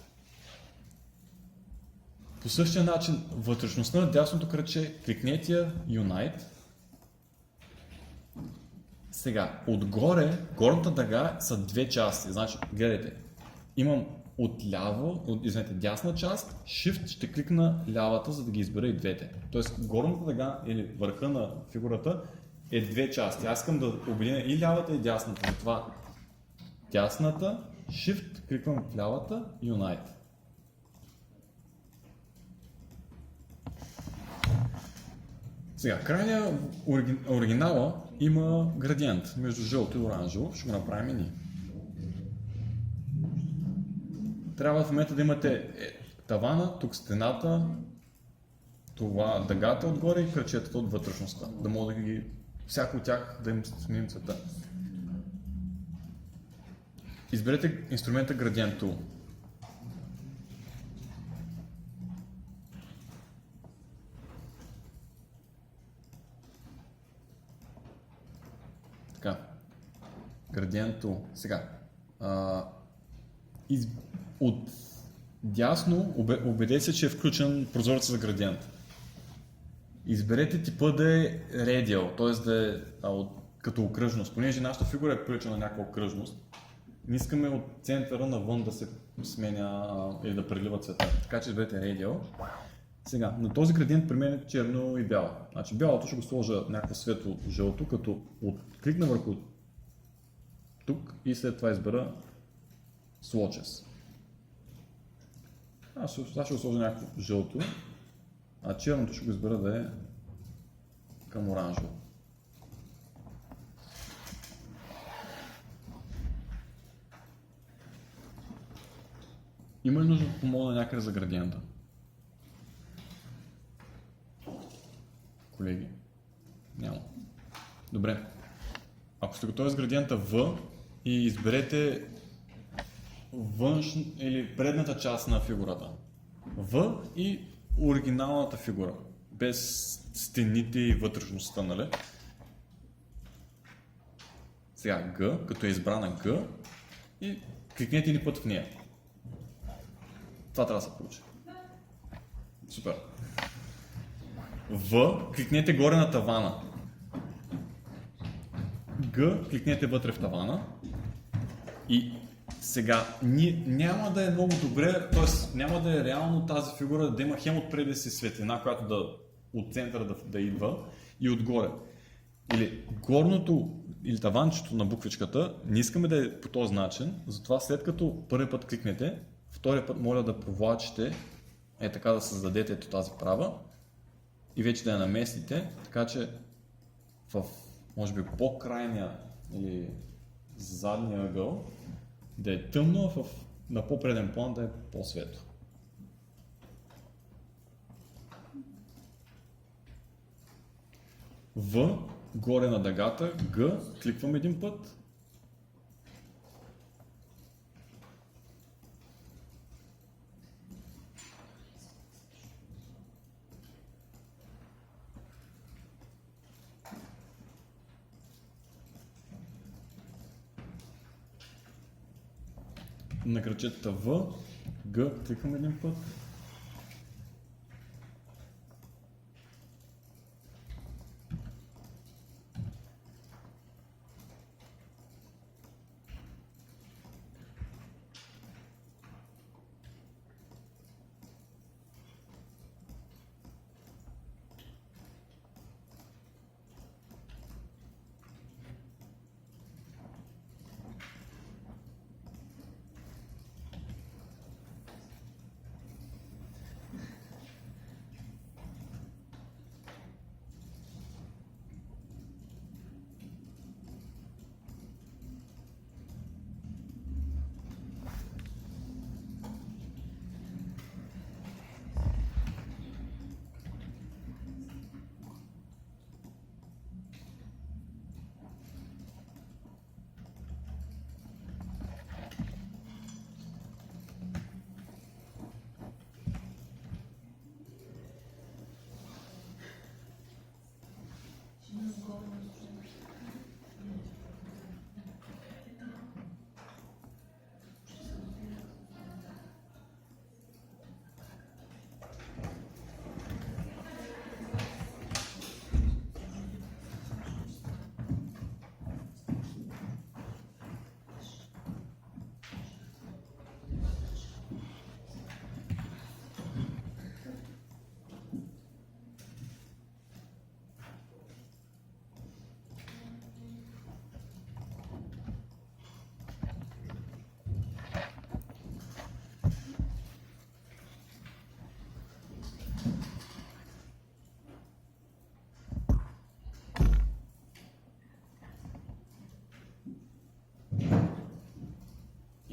По същия начин, вътрешността на дясното кръче, кликнете я Unite. Сега, отгоре, горната дъга са две части. Значи, гледайте, имам отляво, извинете, дясна част, Shift ще кликна лявата, за да ги избера и двете. Тоест, горната дъга или върха на фигурата е две части. Аз искам да обединя и лявата и дясната. Затова дясната, Shift, кликвам в лявата, Unite. Сега, крайния оригинала има градиент между жълто и оранжево. Ще го направим и ние. Трябва в момента да имате тавана, тук стената, това дъгата отгоре и кръчетата от вътрешността. Да мога да ги, всяко от тях да им сменим цвета. Изберете инструмента Gradient Tool. Така. Gradient Tool. Сега. От дясно убедете се, че е включен прозорец за градиент. Изберете типа да е radial, т.е. да е като окръжност. Понеже нашата фигура е прилича на някаква окръжност, не искаме от центъра навън да се сменя или да прелива цвета. Така че изберете radial. Сега, на този градиент при мен е черно и бяло. Значи бялото ще го сложа някакво светло жълто, като кликна върху тук и след това избера Swatches. Аз ще го сложа някакво жълто, а черното ще го избера да е към оранжево. Има ли нужда да помогна някъде за градиента? Колеги? Няма. Добре. Ако сте готови с градиента V и изберете външна или предната част на фигурата. V и оригиналната фигура. Без стените и вътрешността, нали? Сега G, като е избрана G и кликнете един път в нея. Това трябва да се получи. Супер. В, кликнете горе на тавана. Г, кликнете вътре в тавана. И сега, няма да е много добре, т.е. няма да е реално тази фигура да има хем отпреди си светлина, която от центъра да идва и отгоре. Или горното, или таванчето на буквичката, не искаме да е по този начин, затова след като първи път кликнете, втория път моля да провлачите, така да създадете тази права и вече да я наместите, така че в, може би, по-крайния или задния ъгъл да е тъмно, а на по-преден план да е по-светло. В, горе на дъгата, Г, кликвам един път. На кръчетата В, Г, кликвам един път.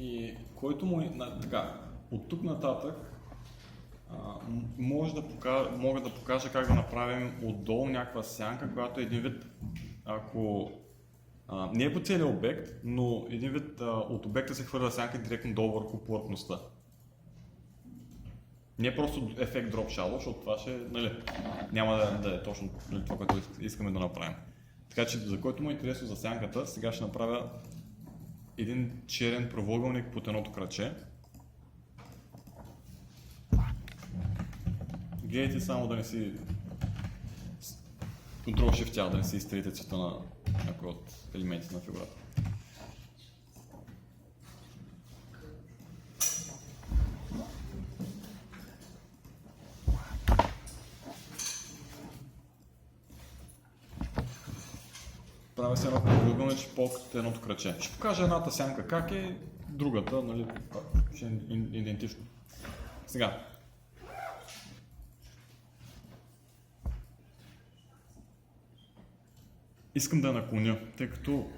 И който му е така, от тук нататък мога да покажа как да направим отдолу някаква сянка, която е един вид, ако не е по целия обект, но един вид от обекта се хвърля сянка директно долу върху повърхността. Не е просто ефект drop shadow, защото това ще, нали, няма да е точно това, което искаме да направим. Така че, за който му е интересно за сянката, сега ще направя един черен правоъгълник под едното краче. Гледайте само да не си Ctrl-Shift, да не си изтрите цвета на някой от елементите на фигурата. Правя се едно правоъгълниче под едното краче. Ще покажа едната сянка как е, другата, нали, ще е идентично. Сега. Искам да я наклоня, тъй като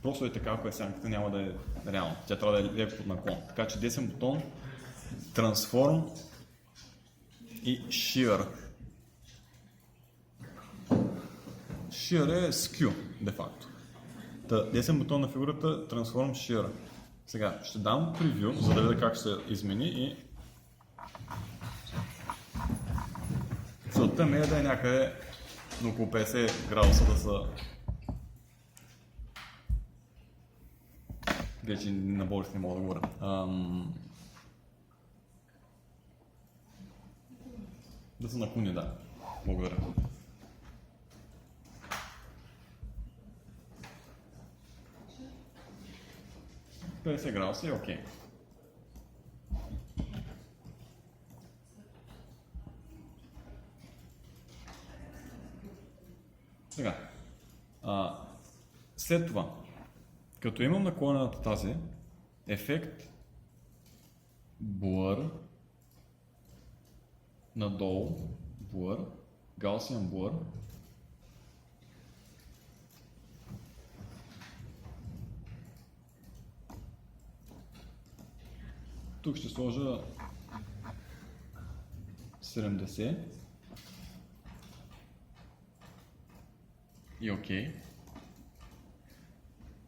просто е така, ако е сянката, няма да е реално. Тя трябва да е леко под наклон. Така че десен бутон, Transform и Shear. Shear е Skew, де факто. Десен бутон на фигурата, Transform Shear. Сега ще дам превю, за да видя как ще се измени и целта ми е да е някъде на около 50 градуса да са вече на български не мога да говоря. Да са наклони, да. Благодаря. Okay. 50 градуса е окей. Сега, след това, като имам наклонената тази, ефект Blur, надолу, Blur, Gaussian Blur, тук ще сложа 70 и окей.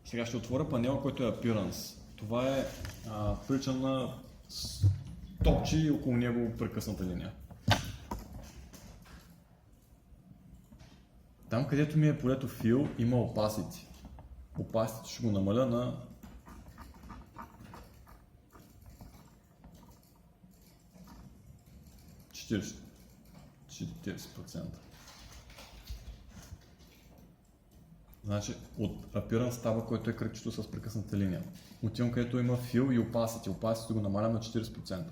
Сега ще отворя панела, който е Appearance. Това е прилича на топче и около него прекъсната линия. Там, където ми е полето Fill, има Opacity. Opacity ще го намаля на 40%. Значи от Appearance става, който е кръгчето с прекъсната линия. Отивам където има Fill и Opacity. Opacity го намалям на 40%.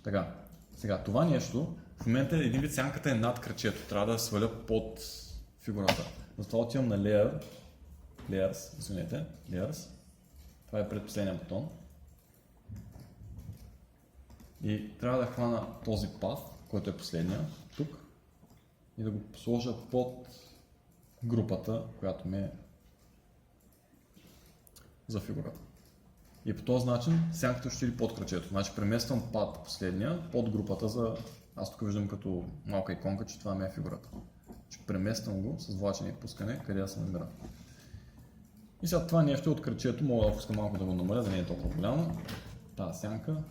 Така, сега това нещо, в момента един вид сянката е над кръчето, трябва да сваля под фигурата. Затова отивам на Layers. Това е предпоследния бутон. И трябва да хвана този паth, който е последния, тук, и да го сложа под групата, която ми е за фигурата. И по този начин сянката ще иде под кръчето. Значи премествам пад последния под групата за... Аз тук виждам като малка иконка, че това ми е фигурата. Ще премествам го с влачене и пускане, къде да се намира. И сега това нещо от кръчето, мога да пускам малко да го намаля, да не е толкова голямо. Тази сянка.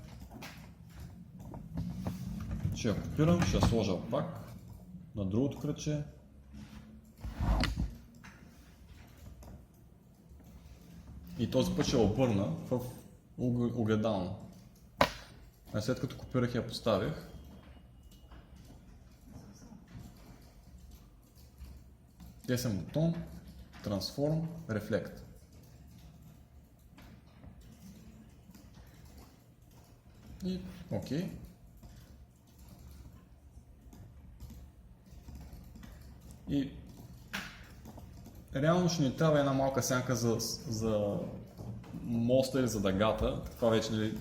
Ще я копирам, ще я сложа пак на другото кръче. И този път ще я обърна в огледално. А след като копирах и я поставих, десен бутон, Transform, Reflect. И окей. И реално ще ни трябва една малка сянка за моста или за дъгата. Това вече е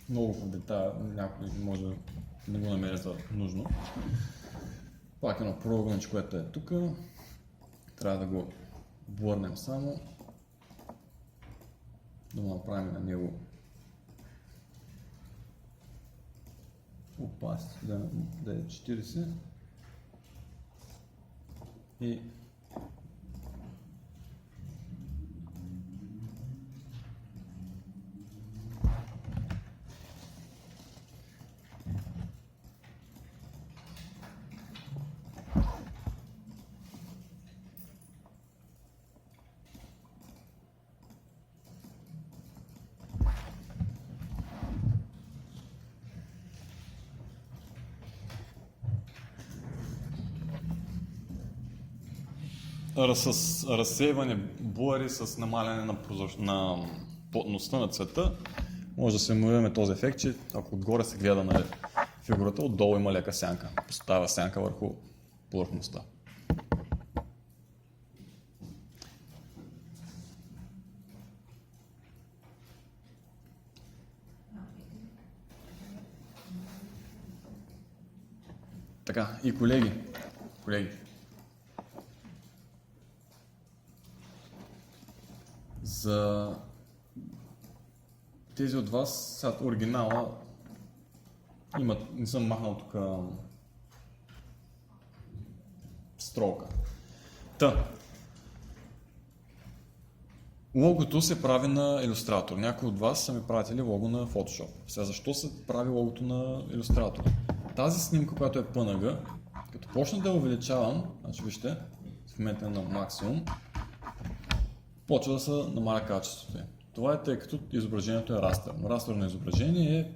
много в детая, някой може да не го намери за нужно. Пак едно програмче, което е тук. Трябва да го върнем само. Да го направим на него опасност, да е 40. И с разсейване блъри с намаляне на плътността на цвета, може да симулираме този ефект, че ако отгоре се гледа на фигурата, отдолу има лека сянка. Поставя сянка върху повърхността. Така, и колеги, За тези от вас, сега оригинала имат, не съм махнал тук строка. Логото се прави на Illustrator. Някои от вас са ми пратили лого на Photoshop. Сега защо се прави логото на Illustrator? Тази снимка, която е PNG, като почна да я увеличавам, значи вижте, в момента е на максимум, почва да се намаля качеството. Това е тъй като изображението е растър. Но растърно изображение е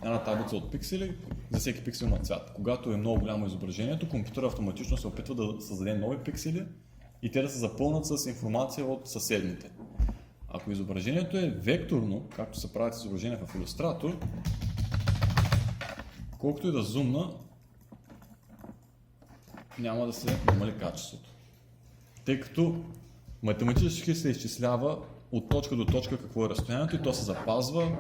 една таблица от пиксели, за всеки пиксел на цвят. Когато е много голямо изображението, компютър автоматично се опитва да създаде нови пиксели и те да се запълнат с информация от съседните. Ако изображението е векторно, както се правят изображения в Illustrator, колкото и да зумна, няма да се намали качеството. Тъй като математически се изчислява от точка до точка какво е разстоянието и то се запазва,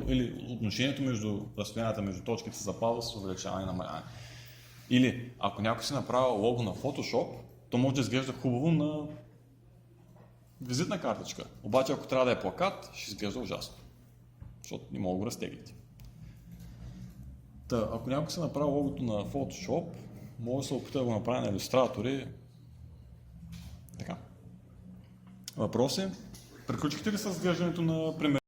или отношението между разстоянията между точките се запазва с увеличаване и намаляване. Или ако някой си направил лого на Photoshop, то може да изглежда хубаво на визитна картичка. Обаче ако трябва да е плакат, ще изглежда ужасно. Защото не мога да го разтеглите. Ако някой си направил логото на Photoshop, може да се опита да го направи на Illustrator и така. Въпроси? Приключихте ли с разглеждането на пример?